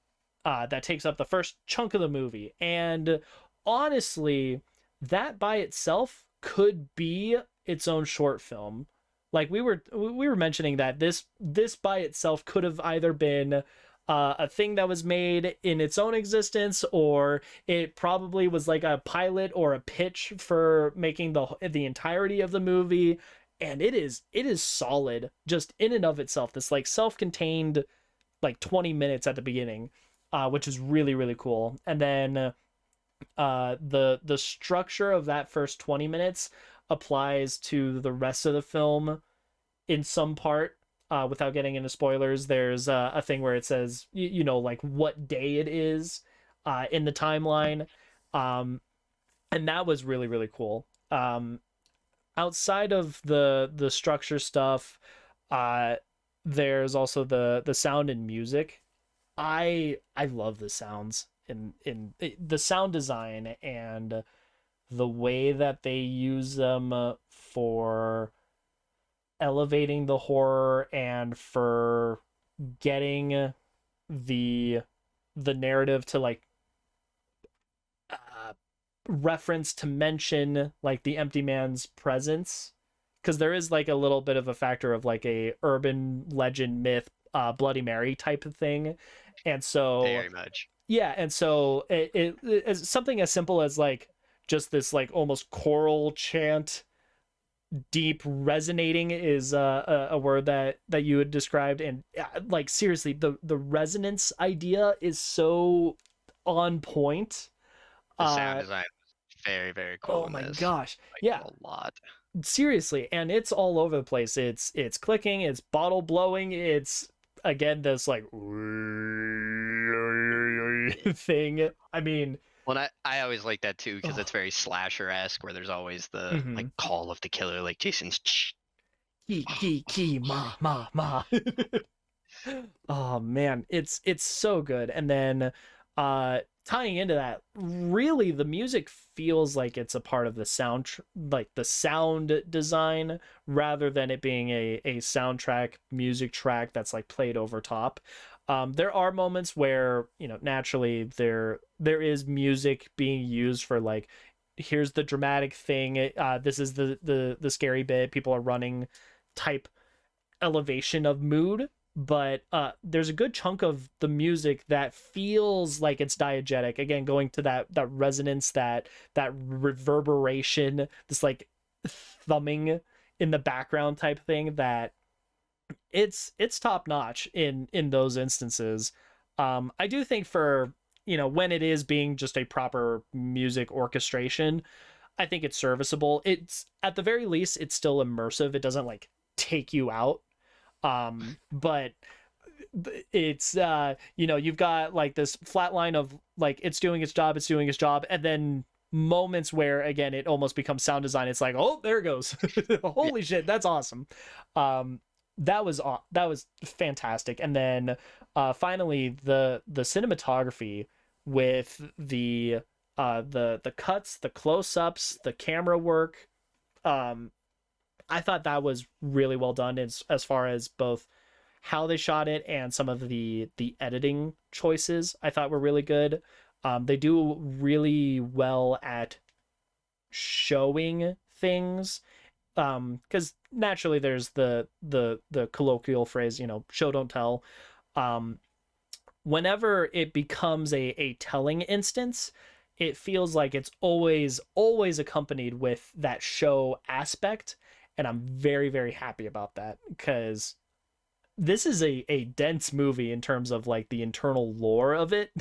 That takes up the first chunk of the movie. And honestly, that by itself could be its own short film. Like we were mentioning that this by itself could have either been a thing that was made in its own existence, or it probably was like a pilot or a pitch for making the entirety of the movie. And it is solid just in and of itself. This like self-contained like 20 minutes at the beginning, which is really really cool. And then the structure of that first 20 minutes applies to the rest of the film in some part. Without getting into spoilers, there's a thing where it says like what day it is in the timeline, and that was really really cool. Outside of the structure stuff, there's also the sound and music. I love the sounds in the sound design and the way that they use them for elevating the horror and for getting the narrative to like reference to mention like the empty man's presence, because there is like a little bit of a factor of like a urban legend myth, Bloody Mary type of thing. And so Very much. yeah, and so it's something as simple as like just this like almost choral chant, deep resonating is a word that you had described. And like seriously, the resonance idea is so on point. The sound design was very, very cool Oh in my this. gosh, I yeah, liked it a lot. seriously. And it's all over the place. It's clicking, it's bottle blowing, it's again this like thing. I mean, Well, I always like that too because oh, it's very slasher-esque, where there's always the like mhm. call of the killer, like Jason's. Key ma. Oh man, it's so good. And then tying into that, really the music feels like it's a part of the sound, like the sound design, rather than it being a soundtrack music track that's like played over top. There are moments where naturally there is music being used for like, here's the dramatic thing, this is the scary bit, people are running type elevation of mood. But there's a good chunk of the music that feels like it's diegetic, again going to that resonance, that reverberation, this like thumbing in the background type thing, that it's top notch in those instances. I do think for, when it is being just a proper music orchestration, I think it's serviceable. It's, at the very least, it's still immersive. It doesn't like take you out. But it's you've got like this flat line of like, it's doing its job, and then moments where again it almost becomes sound design. It's like, oh, there it goes. Holy shit, that's awesome. That was fantastic. And then finally the cinematography with the cuts, the close-ups, the camera work. I thought that was really well done as far as both how they shot it and some of the editing choices I thought were really good. They do really well at showing things, because naturally there's the colloquial phrase, show don't tell. Whenever it becomes a telling instance, it feels like it's always accompanied with that show aspect, and I'm very, very happy about that, because this is a dense movie in terms of like the internal lore of it.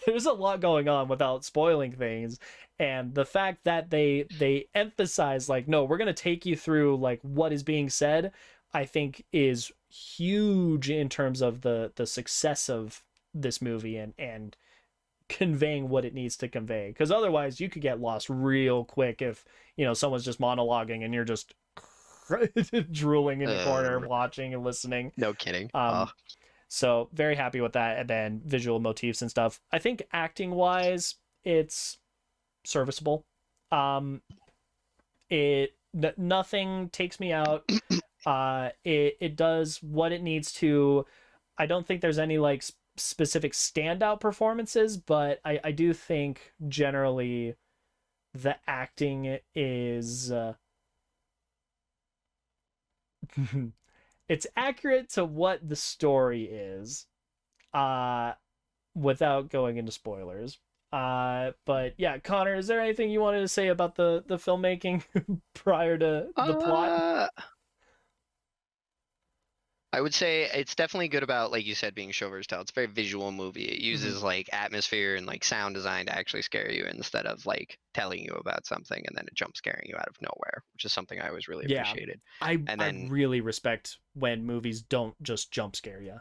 There's a lot going on without spoiling things, and the fact that they emphasize like, no, we're going to take you through like what is being said, I think is huge in terms of the success of this movie and conveying what it needs to convey, because otherwise you could get lost real quick if someone's just monologuing and you're just drooling in the corner watching and listening. No kidding. So very happy with that. And then visual motifs and stuff, I think acting wise it's serviceable. Nothing takes me out. It does what it needs to. I don't think there's any like specific standout performances, but I do think generally the acting is it's accurate to what the story is, without going into spoilers. But yeah, Connor, is there anything you wanted to say about the filmmaking prior to the plot? I would say it's definitely good about, like you said, being show versus tell. It's a very visual movie. It uses like atmosphere and like sound design to actually scare you instead of like telling you about something and then it jump scaring you out of nowhere, which is something I always really appreciated. I really respect when movies don't just jump scare you.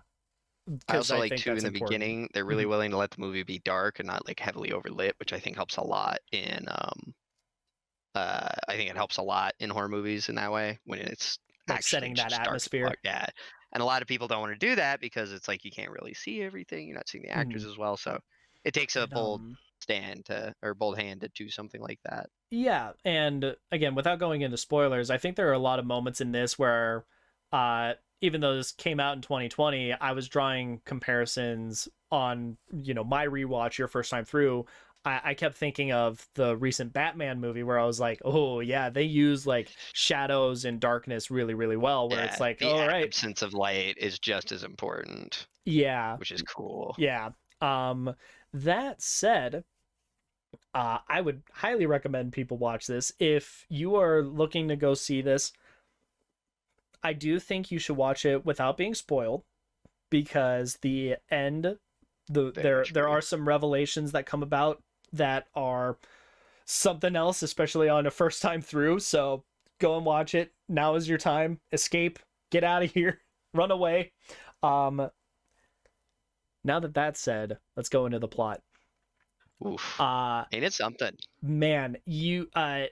I also like too in the beginning they're really willing to let the movie be dark and not like heavily overlit, which I think helps a lot in I think it helps a lot in horror movies in that way when it's like setting that atmosphere. Yeah. And a lot of people don't want to do that because it's like you can't really see everything. You're not seeing the actors as well. So it takes a bold hand to do something like that. Yeah. And again, without going into spoilers, I think there are a lot of moments in this where even though this came out in 2020, I was drawing comparisons on, my rewatch your first time through. I kept thinking of the recent Batman movie where I was like, oh yeah, they use like shadows and darkness really, really well, where it's like, all right, absence of light is just as important. Yeah. Which is cool. Yeah. That said, I would highly recommend people watch this. If you are looking to go see this, I do think you should watch it without being spoiled, because the end, there are some revelations that come about that are something else, especially on a first time through. So go and watch it. Now is your time. Escape, get out of here, run away. Now that that's said, let's go into the plot. Oof. Ain't it something? Man, I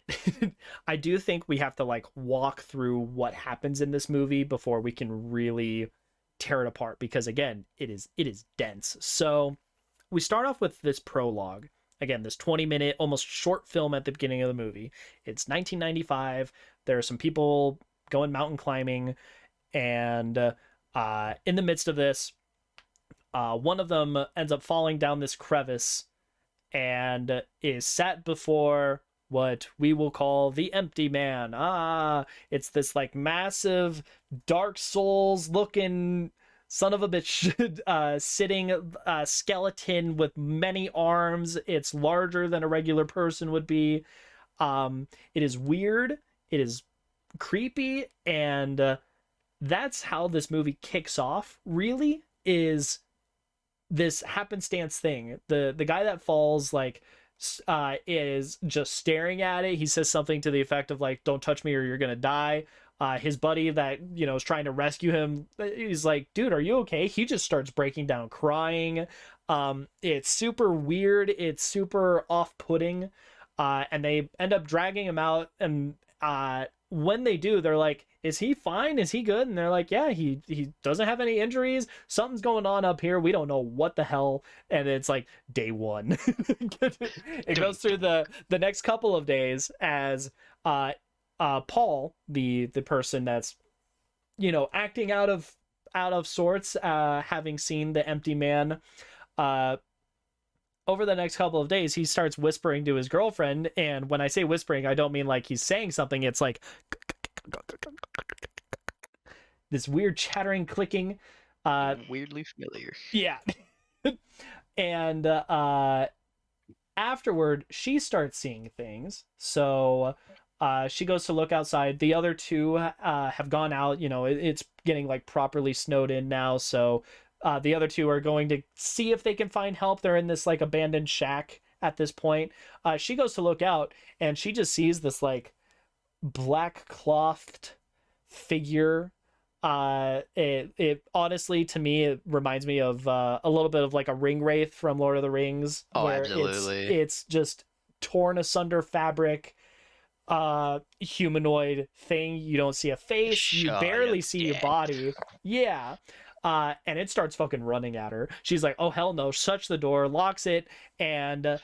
do think we have to like walk through what happens in this movie before we can really tear it apart, because again, it is dense. So we start off with this prologue. Again, this 20-minute, almost short film at the beginning of the movie. It's 1995. There are some people going mountain climbing, and in the midst of this, one of them ends up falling down this crevice and is sat before what we will call the empty man. It's this like massive Dark Souls looking son of a bitch sitting skeleton with many arms. It's larger than a regular person would be. It is weird. It is creepy, and that's how this movie kicks off, really, is this happenstance thing. The guy that falls, like, is just staring at it. He says something to the effect of, like, don't touch me or you're gonna die. His buddy that, is trying to rescue him, he's like, dude, are you okay? He just starts breaking down crying. It's super weird, it's super off-putting, and they end up dragging him out, and when they do, they're like, is he fine? Is he good? And they're like, yeah, he doesn't have any injuries. Something's going on up here. We don't know what the hell. And it's like day one. It goes through the next couple of days as Paul, the person that's, acting out of sorts, having seen the empty man, over the next couple of days, he starts whispering to his girlfriend. And when I say whispering, I don't mean like he's saying something. It's like this weird chattering, clicking. Weirdly familiar. Yeah. And afterward, she starts seeing things. So she goes to look outside. The other two have gone out. It's getting like properly snowed in now. So the other two are going to see if they can find help. They're in this like abandoned shack at this point. She goes to look out, and she just sees this like black clothed figure. It honestly, to me, it reminds me of a little bit of like a ring wraith from Lord of the Rings. Oh, absolutely. It's just torn asunder fabric, humanoid thing. You don't see a face. You barely see your body. Yeah. And it starts fucking running at her. She's like, oh hell no, shuts the door, locks it, and as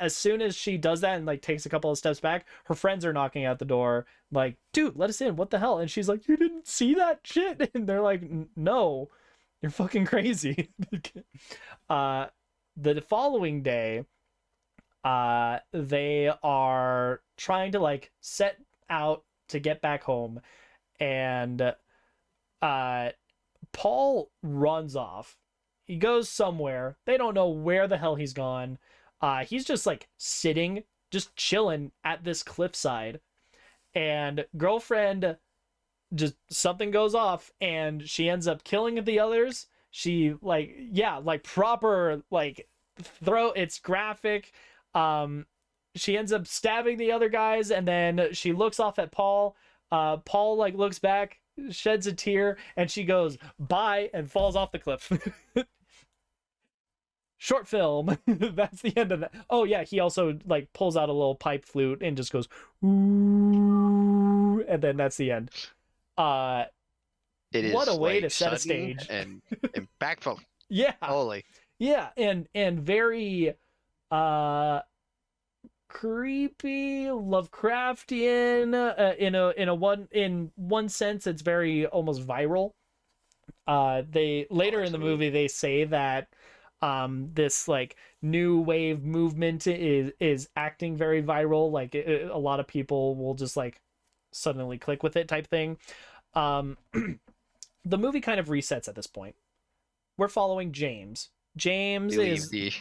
soon as she does that and like takes a couple of steps back, her friends are knocking at the door like, dude, let us in, what the hell? And she's like, you didn't see that shit? And they're like, no, you're fucking crazy. The following day, they are trying to like set out to get back home, and Paul runs off. He goes somewhere. They don't know where the hell he's gone. He's just like sitting, just chilling at this cliffside. And girlfriend, just something goes off, and she ends up killing the others. She like, yeah, like proper like it's graphic. She ends up stabbing the other guys, and then she looks off at Paul. Paul like looks back, sheds a tear, and she goes bye and falls off the cliff. Short film. That's the end of that. Oh yeah, he also like pulls out a little pipe flute and just goes ooh, and then that's the end. It is what a way like to set a stage and impactful. Yeah. Holy. Yeah, and very creepy, Lovecraftian, in one sense. It's very almost viral. They later in the movie they say that this like new wave movement is acting very viral. Like a lot of people will just like suddenly click with it type thing. The movie kind of resets at this point. We're following James. James is the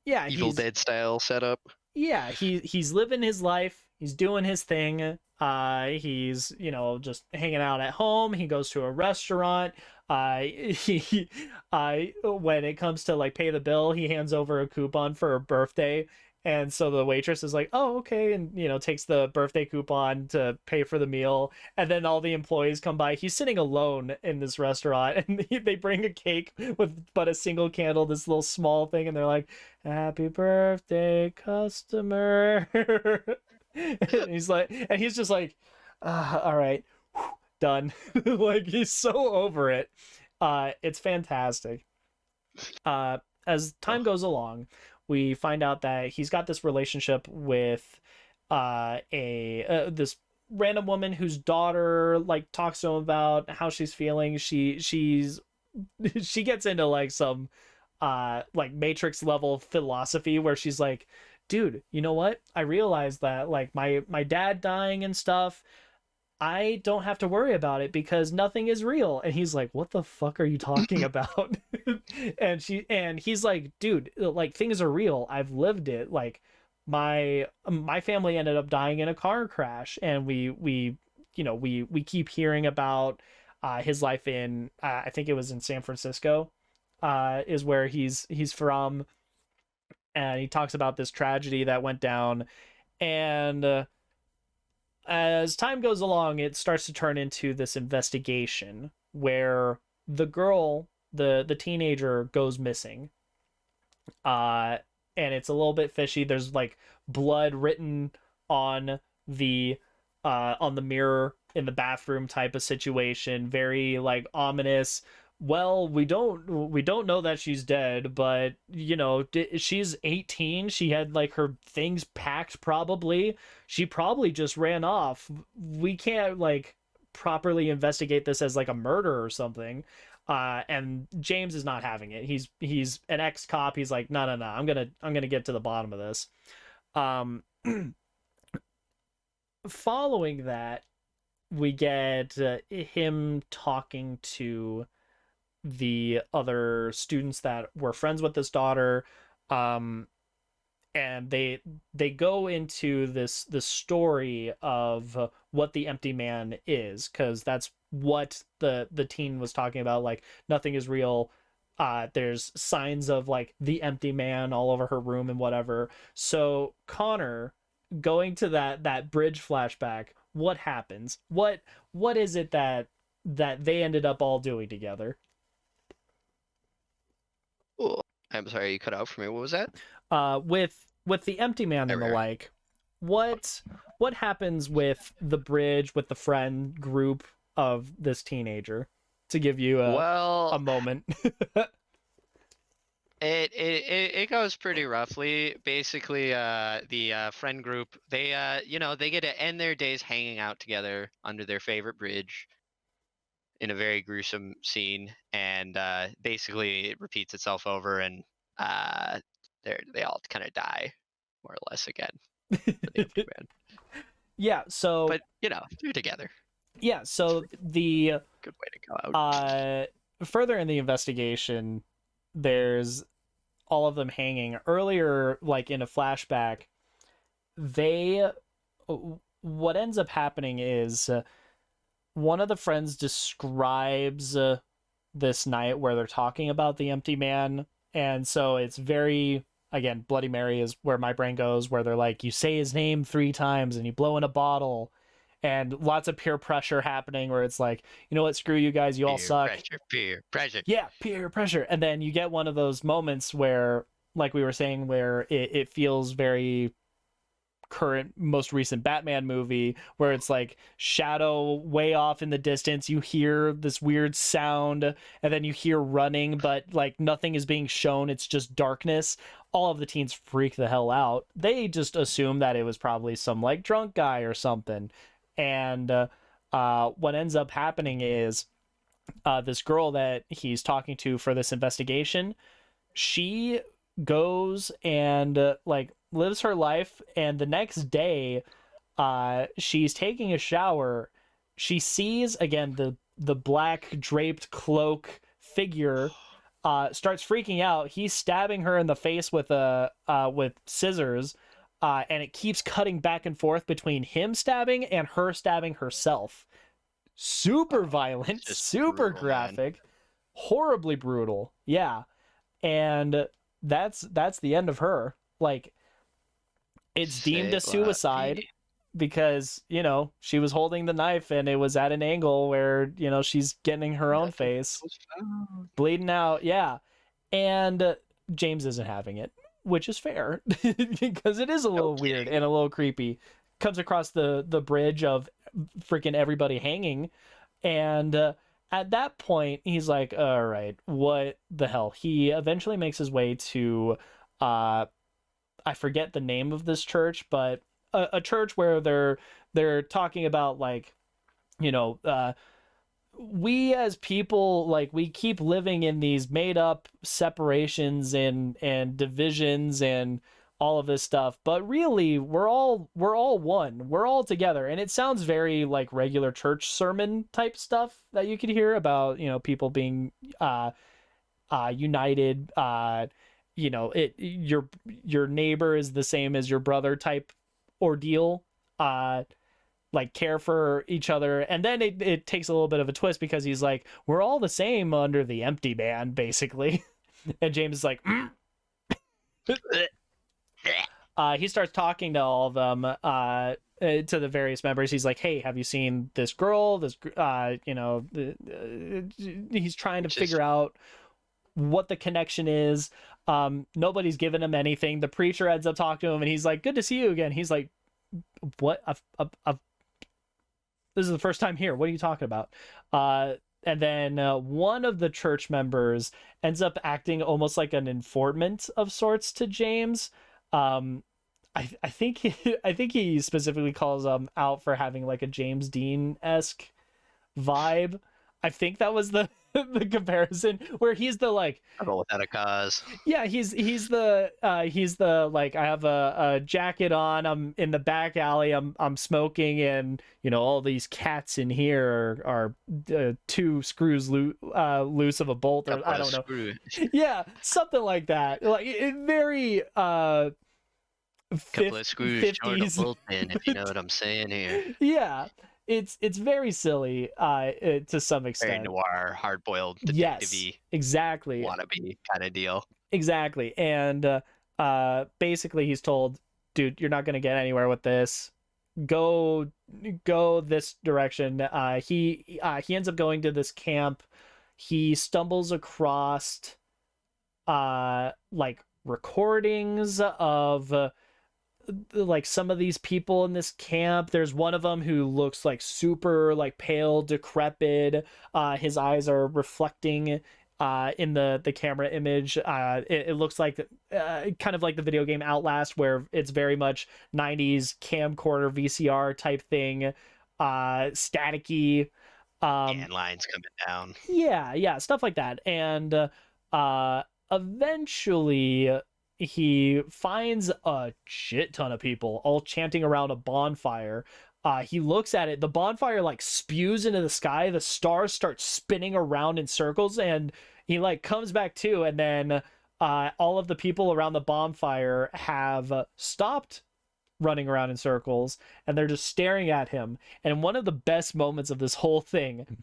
yeah, Evil Dead style setup. Yeah, he's living his life. He's doing his thing. He's just hanging out at home. He goes to a restaurant. He when it comes to like pay the bill, he hands over a coupon for a birthday, and so the waitress is like, oh okay, and takes the birthday coupon to pay for the meal. And then all the employees come by. He's sitting alone in this restaurant, and they bring a cake with but a single candle, this little small thing, and they're like, happy birthday customer. And he's just like, all right, done. Like he's so over it. It's fantastic. As time goes along, we find out that he's got this relationship with this random woman whose daughter like talks to him about how she's feeling. She gets into like some like Matrix level philosophy where she's like, dude, you know what? I realized that like my dad dying and stuff, I don't have to worry about it because nothing is real. And he's like, what the fuck are you talking about? and he's like, dude, like things are real. I've lived it. Like my family ended up dying in a car crash, and we keep hearing about his life in I think it was in San Francisco, is where he's from, and he talks about this tragedy that went down. And as time goes along, it starts to turn into this investigation where the girl, the teenager, goes missing. uh and it's a little bit fishy. There's like blood written on the on the mirror in the bathroom type of situation, very like ominous. Well, we don't know that she's dead, but she's 18. She had like her things packed, probably. She probably just ran off. We can't like properly investigate this as like a murder or something. And James is not having it. He's an ex-cop. He's like, no, no, no, I'm gonna get to the bottom of this. um Following that, we get him talking to the other students that were friends with this daughter. um and they go into this story of what the empty man is, because that's what the teen was talking about. Like, nothing is real. There's signs of like the empty man all over her room and whatever. So Connor, going to that bridge flashback, what happens? What is it that they ended up all doing together? Ooh, I'm sorry, you cut out for me. What was that? With the empty man There and we the are. like, what what happens with the bridge, with the friend group of this teenager, to give you a Well, moment? it goes pretty roughly. Basically, the friend group, they get to end their days hanging out together under their favorite bridge in a very gruesome scene, and basically it repeats itself over, and uh, they all kind of die, more or less, again for the empty man. Yeah, so But they're together. yeah, It's a so the good way to go out. uh further in the investigation, there's all of them hanging earlier, like in a flashback. They What ends up happening is one of the friends describes this night where they're talking about the empty man. And so it's very, again, Bloody Mary is where my brain goes, where they're like, you say his name 3 times and you blow in a bottle, and lots of peer pressure happening, where it's like, you know what, screw you guys, you all Peer suck. pressure, peer pressure. Yeah, peer pressure. And then you get one of those moments where, like we were saying, where it feels very current, most recent Batman movie, where it's like shadow way off in the distance, you hear this weird sound, and then you hear running, but like nothing is being shown, it's just darkness. All of the teens freak the hell out. They just assume that it was probably some like drunk guy or something. And what ends up happening is this girl that he's talking to for this investigation, she goes and like lives her life, and the next day she's taking a shower. She sees again the black draped cloak figure, starts freaking out. He's stabbing her in the face with scissors, and it keeps cutting back and forth between him stabbing and her stabbing herself. Super violent, Just super brutal, man. graphic, horribly brutal. Yeah. And that's the end of her. Like, it's deemed Say a la suicide vie. because, she was holding the knife and it was at an angle where, she's getting her own Nothing face was found. bleeding out. Yeah. And James isn't having it, which is fair because it is a No little weird kidding. and a little creepy. Comes across the bridge of freaking everybody hanging, and at that point he's like, all right, what the hell. He eventually makes his way to uh I forget the name of this church, but a church where they're talking about like, you know we as people, like, we keep living in these made up separations and divisions and all of this stuff, but really we're all one, we're all together. And it sounds very like regular church sermon type stuff that you could hear about, people being united, your neighbor is the same as your brother type ordeal. Like care for each other, and then it takes a little bit of a twist because he's like, we're all the same under the empty man, basically. And James is like, he starts talking to all of them, to the various members. He's like, hey, have you seen this girl? He's trying to figure out what the connection is. Nobody's giving him anything. The preacher ends up talking to him, and he's like, good to see you again. He's like, what? This is the first time here. What are you talking about? And then one of the church members ends up acting almost like an informant of sorts to James. I think he specifically calls out for having like a James Dean-esque vibe. I think that was the the comparison where he's the like, Rebel without a cause. yeah, he's the like, I have a jacket on, I'm in the back alley, I'm smoking, and all these cats in here are 2 screws loose of a bolt, or I don't know. Yeah, something like that. Like it very Couple of screws 50s. short of bolt pin, if you know what I'm saying here. Yeah, it's very silly to some Very extent. noir, hard-boiled, Yes, detective-y, exactly. wannabe kind of deal. Exactly. And basically he's told, dude, you're not going to get anywhere with this. Go this direction. He ends up going to this camp. He stumbles across like recordings of like some of these people in this camp. There's one of them who looks like super like pale, decrepit. His eyes are reflecting in the camera image. It looks like kind of like the video game Outlast, where it's very much 90s camcorder VCR type thing, staticky. And lines coming down. Yeah, stuff like that. And eventually he finds a shit ton of people all chanting around a bonfire. He looks at it, the bonfire like spews into the sky, the stars start spinning around in circles, and he like comes back to, and then all of the people around the bonfire have stopped running around in circles, and they're just staring at him. And one of the best moments of this whole thing,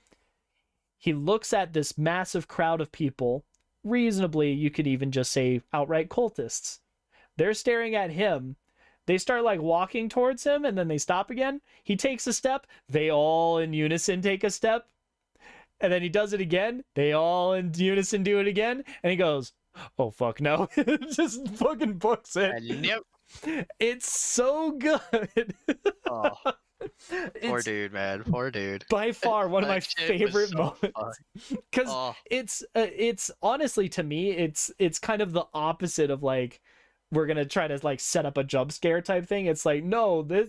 he looks at this massive crowd of people, reasonably you could even just say outright cultists. They're staring at him. They start like walking towards him, and then they stop again. He takes a step, they all in unison take a step, and then he does it again, they all in unison do it again, and he goes, oh fuck no. Just fucking books it. Nope. It's so good. Oh. Poor dude, man. Poor dude. By far one of my favorite moments, because it's honestly, to me, it's kind of the opposite of like, we're gonna try to like set up a jump scare type thing. It's like, no, this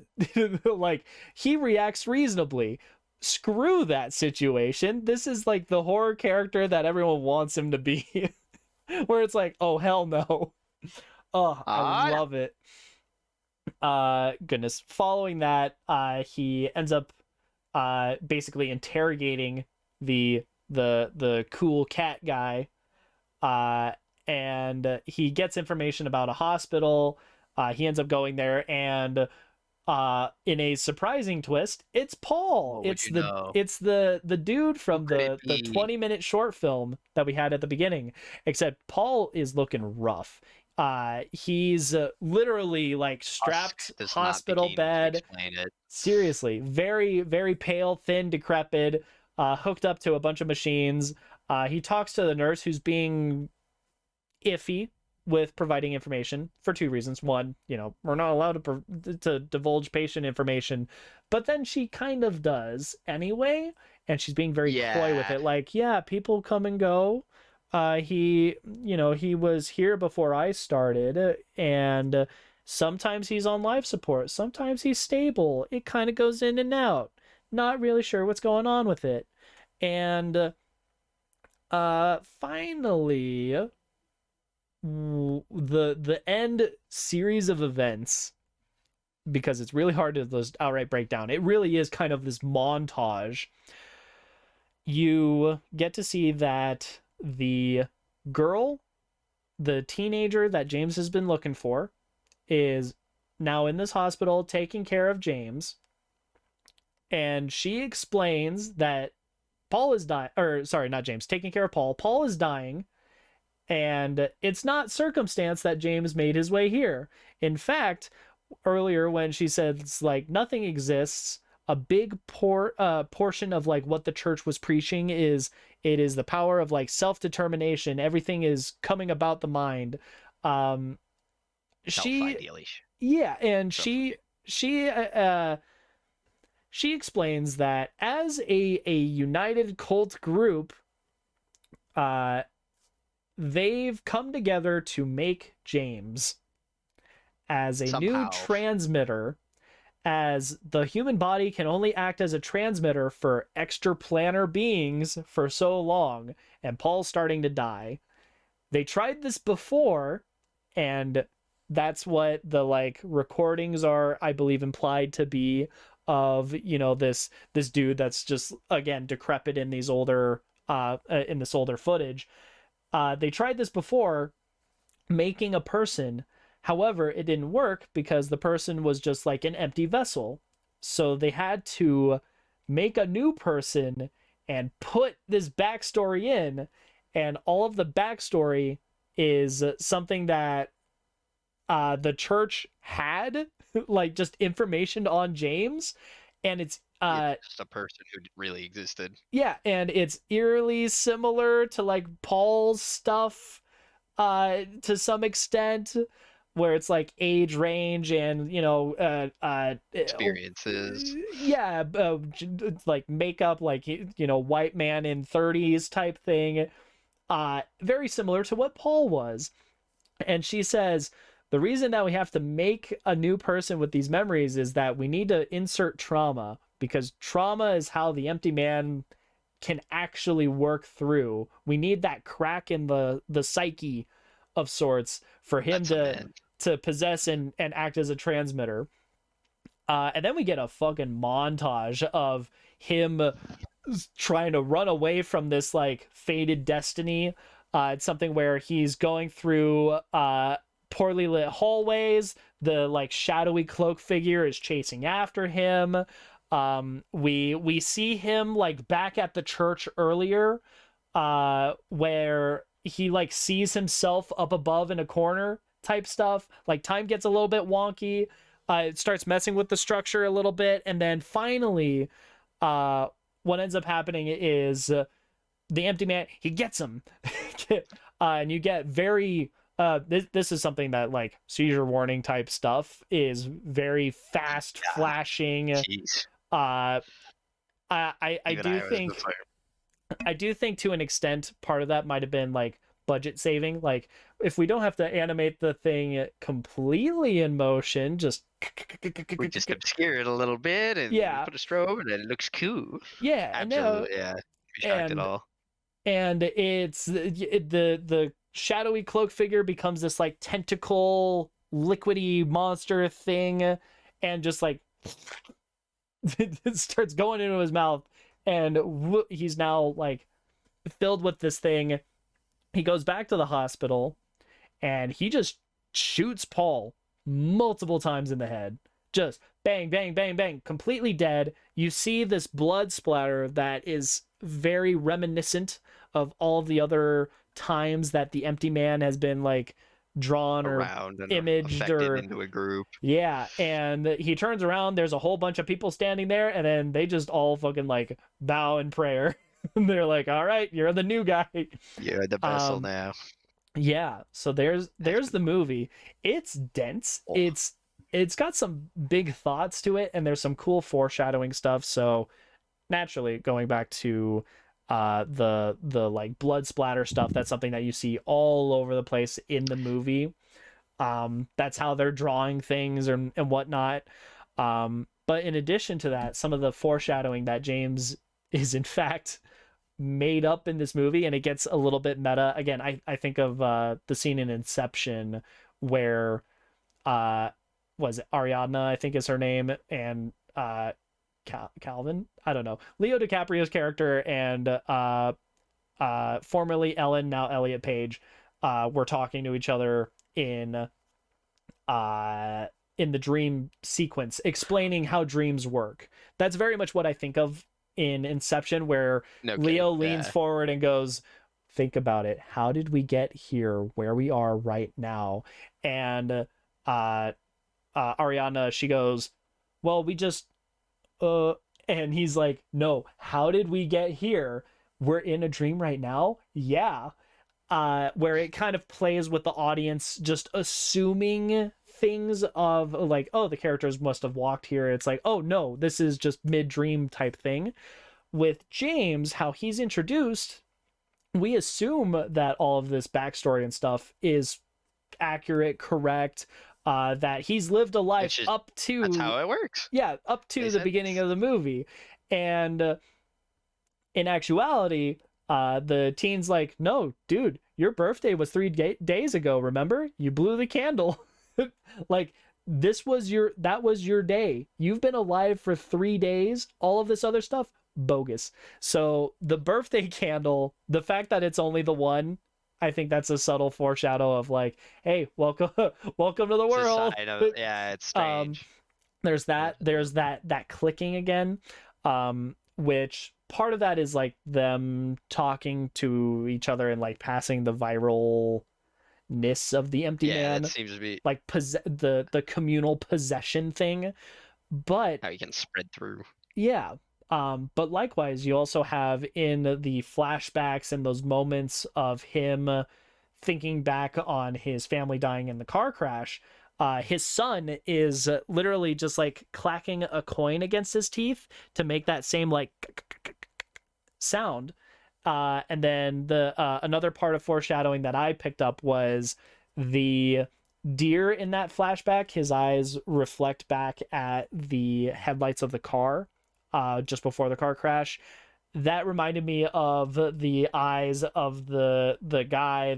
like, he reacts reasonably. Screw that situation. This is like the horror character that everyone wants him to be. Where it's like, oh hell no. Oh, I love it. Goodness. Following that, he ends up basically interrogating the cool cat guy, and he gets information about a hospital. He ends up going there, and in a surprising twist, it's Paul. It's the dude from the 20-minute short film that we had at the beginning, except Paul is looking rough. He's literally like strapped, hospital bed. Seriously, very, very pale, thin, decrepit, hooked up to a bunch of machines. He talks to the nurse, who's being iffy with providing information for 2 reasons. One, we're not allowed to divulge patient information, but then she kind of does anyway, and she's being very coy with it. Like, yeah, people come and go. He was here before I started, and sometimes he's on life support, sometimes he's stable. It kind of goes in and out. Not really sure what's going on with it. And finally, the end series of events, because it's really hard to just outright break down. It really is kind of this montage. You get to see that the girl the teenager that James has been looking for is now in this hospital taking care of James, and she explains that Paul is dying, or sorry, not James, taking care of Paul. Paul is dying, and it's not circumstance that James made his way here. In fact, earlier when she says like nothing exists, a big portion of like what the church was preaching is it is the power of like self-determination. Everything is coming about the mind. She Self-ideation. yeah, and she explains that as a united cult group, they've come together to make James as a new transmitter, as the human body can only act as a transmitter for extraplanar beings for so long, and Paul's starting to die. They tried this before, and that's what the like recordings are, I believe, implied to be, of, you know, this dude that's just again decrepit in these older in this older footage. They tried this before, making a person. However, it didn't work because the person was just like an empty vessel. So they had to make a new person and put this backstory in, and all of the backstory is something that the church had, like just information on James, and it's just a person who really existed. Yeah, and it's eerily similar to like Paul's stuff to some extent, where it's like age range and, you know, experiences. Yeah, like makeup, like, you know, white man in 30s type thing. Very similar to what Paul was. And she says the reason that we have to make a new person with these memories is that we need to insert trauma, because trauma is how the empty man can actually work through. We need that crack in the psyche of sorts for him to possess and act as a transmitter. And then we get a fucking montage of him trying to run away from this like fated destiny. It's something where he's going through poorly lit hallways. The like shadowy cloak figure is chasing after him. We see him like back at the church earlier, where he like sees himself up above in a corner type stuff. Like time gets a little bit wonky. It starts messing with the structure a little bit, and then finally, what ends up happening is the empty man, he gets him. And you get very this is something that like seizure warning type stuff is very fast flashing. Jeez. I do think to an extent part of that might have been like budget saving. Like if we don't have to animate the thing completely in motion, just we just obscure it a little bit and put a strobe and then it looks cool. Yeah, absolutely. Yeah, be shocked at all. And it's the shadowy cloak figure becomes this like tentacle liquidy monster thing, and just like it starts going into his mouth, and he's now like filled with this thing. He goes back to the hospital and he just shoots Paul multiple times in the head. Just bang, bang, bang, bang, completely dead. You see this blood splatter that is very reminiscent of all the other times that the empty man has been like drawn around or imaged or into a group. Yeah, and he turns around, there's a whole bunch of people standing there, and then they just all fucking like bow in prayer. And they're like, all right, you're the new guy. You're the vessel now. Yeah, so there's the movie. It's dense. Oh. It's got some big thoughts to it, and there's some cool foreshadowing stuff. So naturally, going back to the like blood splatter stuff, that's something that you see all over the place in the movie. That's how they're drawing things and whatnot. But in addition to that, some of the foreshadowing that James is in fact made up in this movie, and it gets a little bit meta. Again, I think of the scene in Inception where was it Ariadna, I think is her name, and Calvin, I don't know, Leo DiCaprio's character, and formerly Ellen, now Elliot Page, were talking to each other uh in the dream sequence, explaining how dreams work. That's very much what I think of in Inception, where No kidding. Leo leans Yeah. forward and goes, think about it, how did we get here where we are right now? And Ariana, she goes, well, we just and he's like, no, how did we get here? We're in a dream right now. Yeah. Where it kind of plays with the audience just assuming things of like, oh, the characters must have walked here. It's like, oh no, this is just mid-dream type thing. With James, how he's introduced, we assume that all of this backstory and stuff is accurate, correct, that he's lived a life Which is up to, that's how it works. yeah, up to They the said beginning of the movie. And in actuality, the teen's like, no, dude, your birthday was 3 days ago. Remember, you blew the candle. Like, that was your day. You've been alive for 3 days. All of this other stuff, bogus. So the birthday candle, the fact that it's only the one, I think that's a subtle foreshadow of like, hey, welcome, welcome to the it's a world. sign of, yeah, it's strange. There's that clicking again, which part of that is like them talking to each other and like passing the viralness of the empty Yeah, man, that seems to be like the communal possession thing. But how you can spread through. yeah, but likewise, you also have in the flashbacks and those moments of him thinking back on his family dying in the car crash. His son is literally just like clacking a coin against his teeth to make that same like sound. And then the another part of foreshadowing that I picked up was the deer in that flashback. His eyes reflect back at the headlights of the car just before the car crash. That reminded me of the eyes of the guy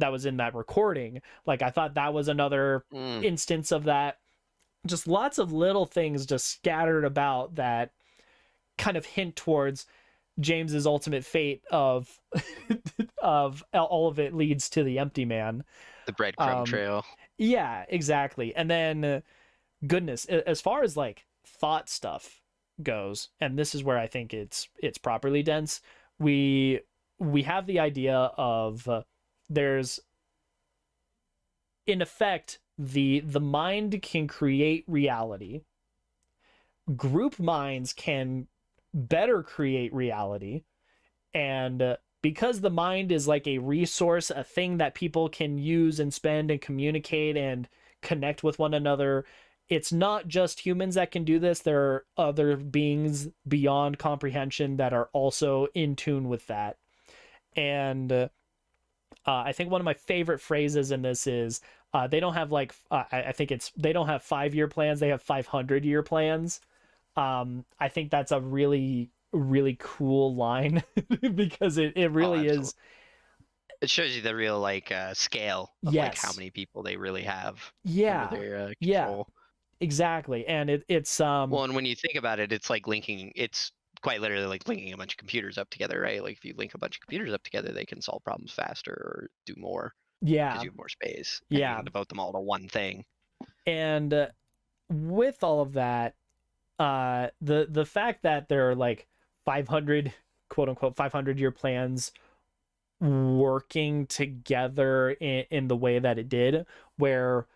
that was in that recording. Like, I thought that was another instance of that. Just lots of little things just scattered about that kind of hint towards James's ultimate fate of of all of it leads to the empty man. The breadcrumb trail. Yeah, exactly. And then goodness, as far as like thought stuff goes, and this is where I think it's properly dense, we have the idea of there's in effect the mind can create reality. Group minds can better create reality, and because the mind is like a resource, a thing that people can use and spend and communicate and connect with one another, it's not just humans that can do this. There are other beings beyond comprehension that are also in tune with that. And I think one of my favorite phrases in this is they don't have like I think it's they don't have 5-year plans, they have 500-year plans. I think that's a really cool line because it really is. It shows you the real like scale of like how many people they really have under their control. Exactly. And it's well, and when you think about it, it's like it's quite literally like linking a bunch of computers up together, right? Like if you link a bunch of computers up together, they can solve problems faster or do more. Because you have more space. And you can devote them all to one thing. And with all of that, the fact that there are like 500 quote unquote 500-year plans working together in the way that it did, where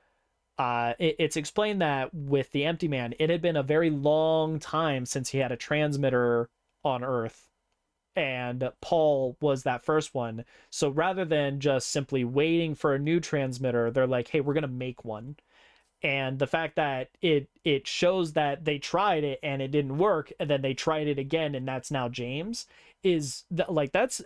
it's explained that with the empty man, it had been a very long time since he had a transmitter on Earth, and Paul was that first one. So rather than just simply waiting for a new transmitter, they're like, hey, we're gonna make one. And the fact that it shows that they tried it and it didn't work, and then they tried it again, and that's now James, is like, that's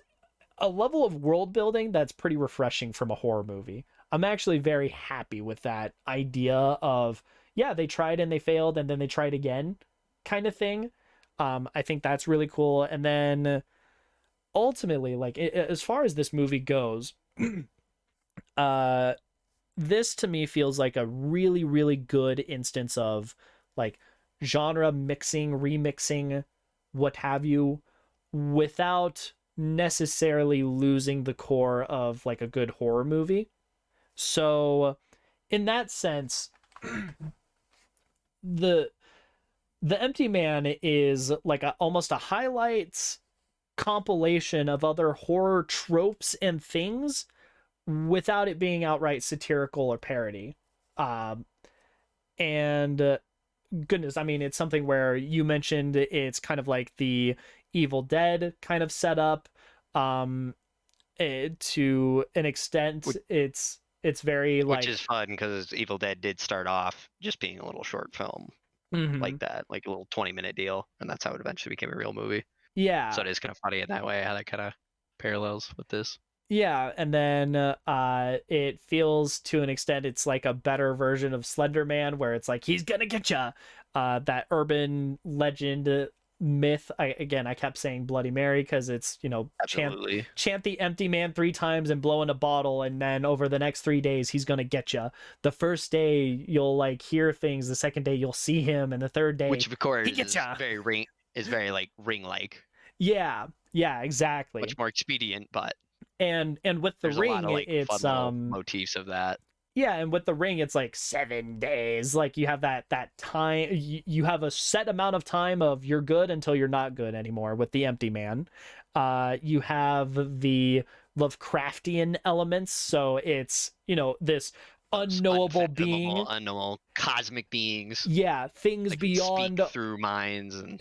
a level of world building that's pretty refreshing from a horror movie. I'm actually very happy with that idea of, yeah, they tried and they failed and then they tried again kind of thing. I think that's really cool. And then ultimately, like, as far as this movie goes, this to me feels like a really good instance of like genre mixing, remixing, what have you, without necessarily losing the core of like a good horror movie. So in that sense, the the Empty Man is like almost a highlights compilation of other horror tropes and things without it being outright satirical or parody. Um, and goodness, I mean, it's something where you mentioned it's kind of like the Evil Dead kind of setup. Um, to an extent, which, it's very which like, is fun because Evil Dead did start off just being a little short film mm-hmm. like that, like a little 20-minute deal, and that's how it eventually became a real movie. So Yeah, it is kind of funny in that way how that kind of parallels with this. yeah, and then it feels to an extent it's like a better version of Slender Man, where it's like he's gonna get ya. That urban legend myth. I kept saying Bloody Mary because it's, Absolutely. chant the Empty Man 3 times and blow in a bottle, and then over the next 3 days he's gonna get you. The first day you'll like hear things, the second day you'll see him, and the third day Which of course he gets ya. is very like ring like, Yeah, yeah, exactly. much more expedient, but And with the there's a lot ring, of like fun it's little motifs of that. yeah, and with the ring it's like 7 days. Like you have that time, you have a set amount of time of you're good until you're not good anymore with the Empty Man. You have the Lovecraftian elements, so it's, this Those unknowable being. unfathomable, unknowable cosmic beings Yeah, things that can speak beyond. through minds and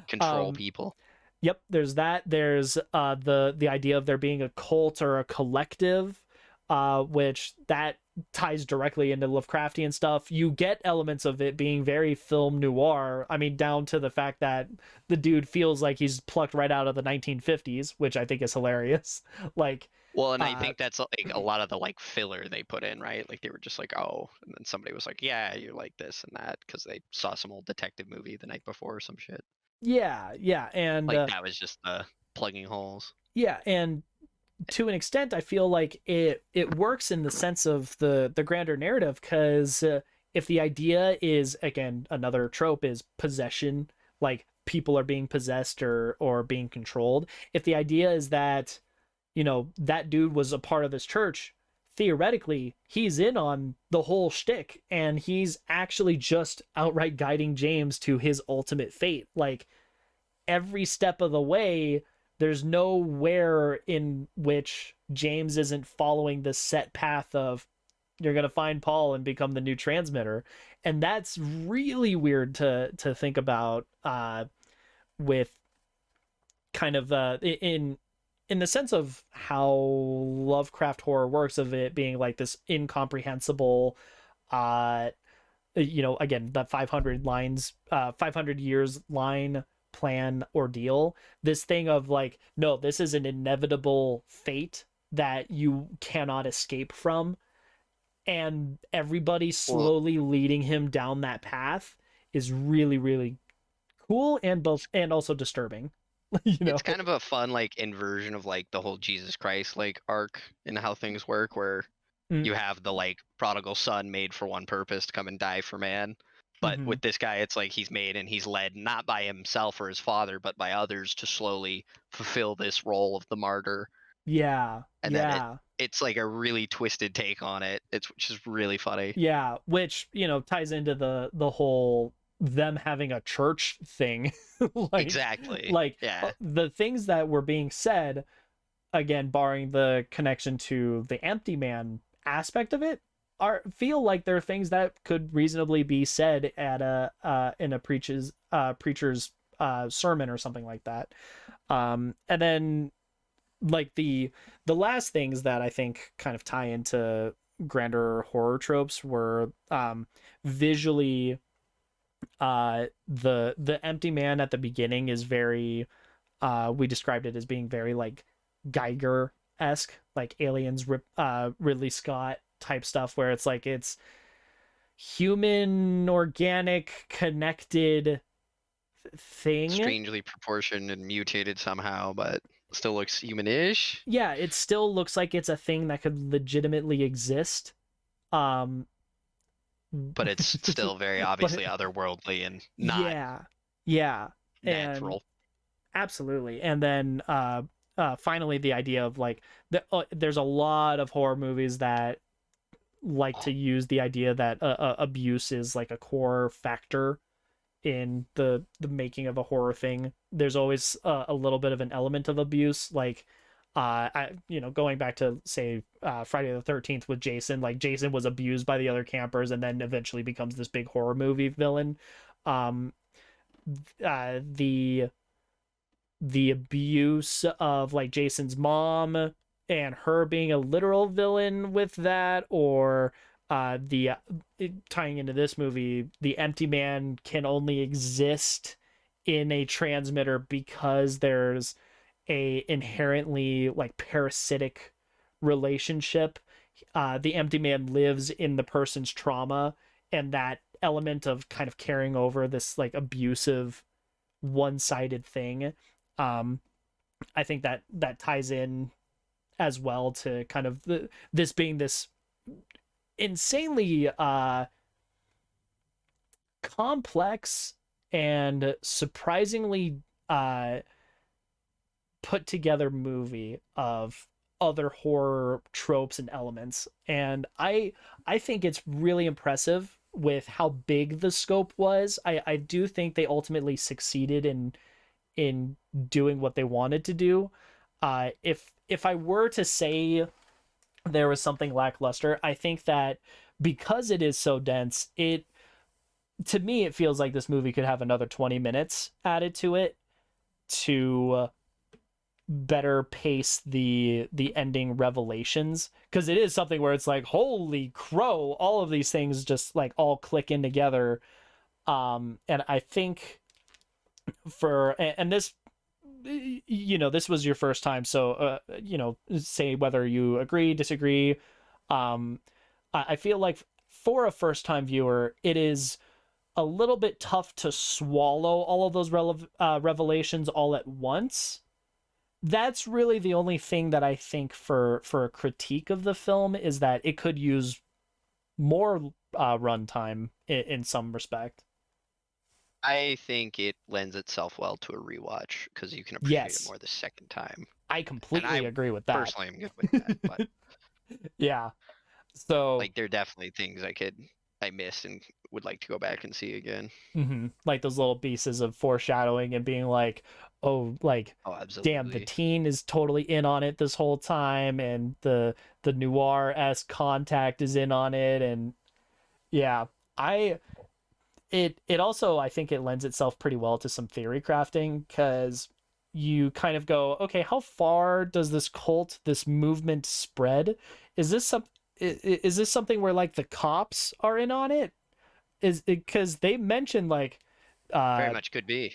control um people. Yep, there's that. There's the idea of there being a cult or a collective, which that ties directly into Lovecraftian stuff. You get elements of it being very film noir. I mean, down to the fact that the dude feels like he's plucked right out of the 1950s, which I think is hilarious. Like, Well, and I uh, think that's like a lot of the like filler they put in, right? Like they were just like, oh, and then somebody was like, yeah, you like this and that because they saw some old detective movie the night before or some shit. yeah, yeah, and Like that was just plugging holes. yeah, and to an extent I feel like it works in the sense of the grander narrative, because if the idea is, again, another trope is possession, like people are being possessed or being controlled. If the idea is that, that dude was a part of this church, theoretically he's in on the whole shtick, and he's actually just outright guiding James to his ultimate fate. Like every step of the way, there's nowhere in which James isn't following the set path of you're going to find Paul and become the new transmitter. And that's really weird to think about, with kind of in the sense of how Lovecraft horror works, of it being like this incomprehensible, uh again, that 500 lines, 500 years line plan ordeal. This thing of like, no, this is an inevitable fate that you cannot escape from, and everybody Well, slowly leading him down that path is really, really cool, and both, and also disturbing. you know it's kind of a fun like inversion of like the whole Jesus Christ like arc and how things work, where Mm, you have the like prodigal son made for one purpose to come and die for man. But mhm. with this guy, it's like he's made and he's led not by himself or his father, but by others to slowly fulfill this role of the martyr. Yeah, And then yeah, it's like a really twisted take on it. It's which is really funny. yeah, which, ties into the whole them having a church thing. like Exactly. like Yeah. the things that were being said, again, barring the connection to the Empty Man aspect of it, are feel like they're things that could reasonably be said at a in a preacher's sermon or something like that. And then like the last things that I think kind of tie into grander horror tropes were, visually, the Empty Man at the beginning is very, we described it as being very like Geiger-esque, like Aliens, Ridley Scott type stuff, where it's like it's human, organic, connected thing. Strangely proportioned and mutated somehow, but still looks human-ish. Yeah, it still looks like it's a thing that could legitimately exist. Um, But it's still very but obviously otherworldly and not yeah, yeah, and natural. absolutely. And then finally the idea of like there's a lot of horror movies that like to use the idea that abuse is like a core factor in the making of a horror thing. There's always a little bit of an element of abuse, like going back to say Friday the 13th with Jason. Like Jason was abused by the other campers and then eventually becomes this big horror movie villain. um the abuse of like Jason's mom and her being a literal villain with that, or the tying into this movie, the empty man can only exist in a transmitter because there's a inherently like parasitic relationship. The empty man lives in the person's trauma, and that element of kind of carrying over this like abusive one-sided thing, um I think that ties in as well to kind of this being this insanely complex and surprisingly put together movie of other horror tropes and elements. And I think it's really impressive with how big the scope was. I do think they ultimately succeeded in doing what they wanted to do. If I were to say there was something lackluster, I think that because it is so dense, it to me it feels like this movie could have another 20 minutes added to it to better pace the ending revelations, because it is something where it's like, holy crow, all of these things just like all click in together. And I think and this, this was your first time, so say whether you agree, disagree. I feel like for a first time viewer it is a little bit tough to swallow all of those revelations all at once. That's really the only thing that I think for a critique of the film, is that it could use more runtime in some respect. I think it lends itself well to a rewatch because you can appreciate it Yes, more the second time. I And completely I agree with that. personally am good with that, but Yeah. So like there are definitely things I missed and would like to go back and see again. like those little pieces of foreshadowing and being like, oh, like, Oh, damn, the absolutely. teen is totally in on it this whole time, and the noir-esque contact is in on it. And yeah, I it also, I think it lends itself pretty well to some theory crafting, because you kind of go, okay, how far does this movement spread? Is this some is this something where like the cops are in on it? Is it because they mentioned like Very uh much could be.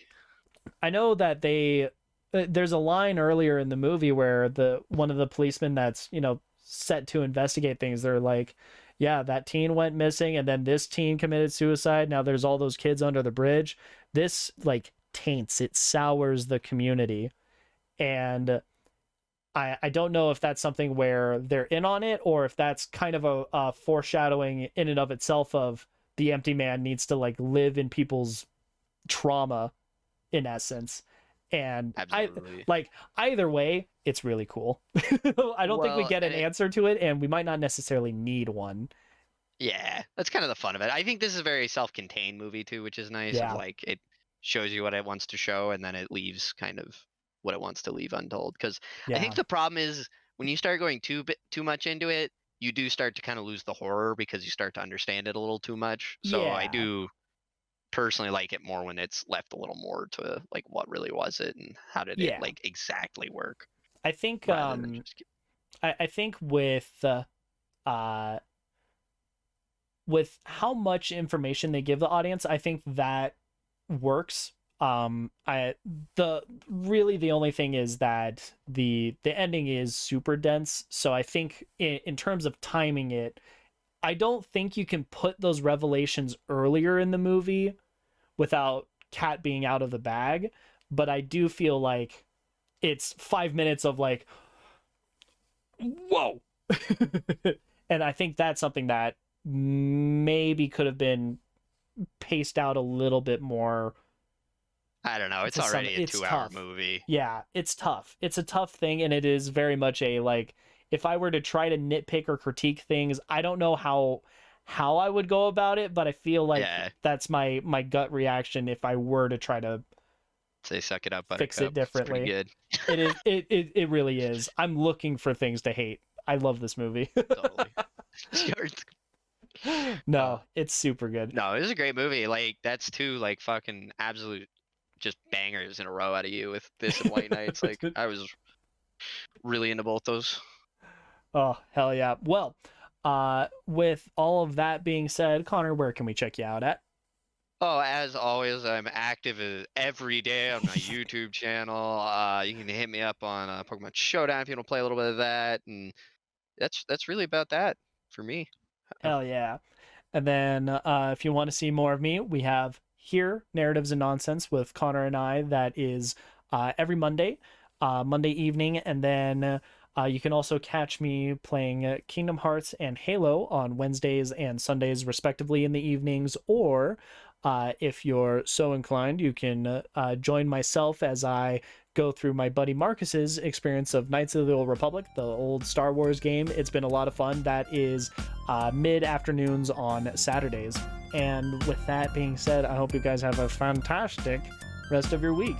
I know that there's a line earlier in the movie where the one of the policemen that's, set to investigate things, they're like, yeah, that teen went missing and then this teen committed suicide. Now there's all those kids under the bridge. This like taints, it sours the community. And I don't know if that's something where they're in on it, or if that's kind of a foreshadowing in and of itself of the empty man needs to like live in people's trauma in essence. And I Absolutely. like either way, it's really cool. I don't think we Well, get an and it, answer to it, and we might not necessarily need one. yeah, that's kind of the fun of it. I think this is a very self-contained movie too, which is nice. Of Yeah, like it shows you what it wants to show, and then it leaves kind of what it wants to leave untold. Because I think yeah, the problem is when you start going too much into it, you do start to kind of lose the horror because you start to understand it a little too much. So I yeah, do personally like it more when it's left a little more to like what really was it and how did it yeah. like exactly work I think rather than just I think uh with how much information they give the audience, I think that works. I the only thing is that the ending is super dense. So I think in terms of timing it, I don't think you can put those revelations earlier in the movie without Cat being out of the bag. But I do feel like it's 5 minutes of like, whoa. And I think that's something that maybe could have been paced out a little bit more I don't know. It's to some, already a it's 2-hour tough. movie. Yeah, it's tough. It's a tough thing, and it is very much a like. If I were to try to nitpick or critique things, I don't know how I would go about it, but I feel like Yeah. that's my gut reaction if I were to try to Say suck it up, fix it Buttercup. It's pretty differently. good. It really is. I'm looking for things to hate. I love this movie. Totally. No, it's super good. No, it was a great movie. Like that's two like fucking absolute just bangers in a row out of you with this and White Nights. Like I was really into both those. Oh, hell yeah. Well, with all of that being said, Connor, where can we check you out at? Oh, as always, I'm active every day on my YouTube channel. You can hit me up on Pokemon Showdown if you want to play a little bit of that, and that's really about that for me. Hell yeah. And then if you want to see more of me, we have here Narratives and Nonsense with Connor and I. That is every Monday, Monday evening. And then you can also catch me playing Kingdom Hearts and Halo on Wednesdays and Sundays, respectively, in the evenings. Or if you're so inclined, you can join myself as I go through my buddy Marcus's experience of Knights of the Old Republic, the old Star Wars game. It's been a lot of fun. That is mid-afternoons on Saturdays. And with that being said, I hope you guys have a fantastic rest of your week.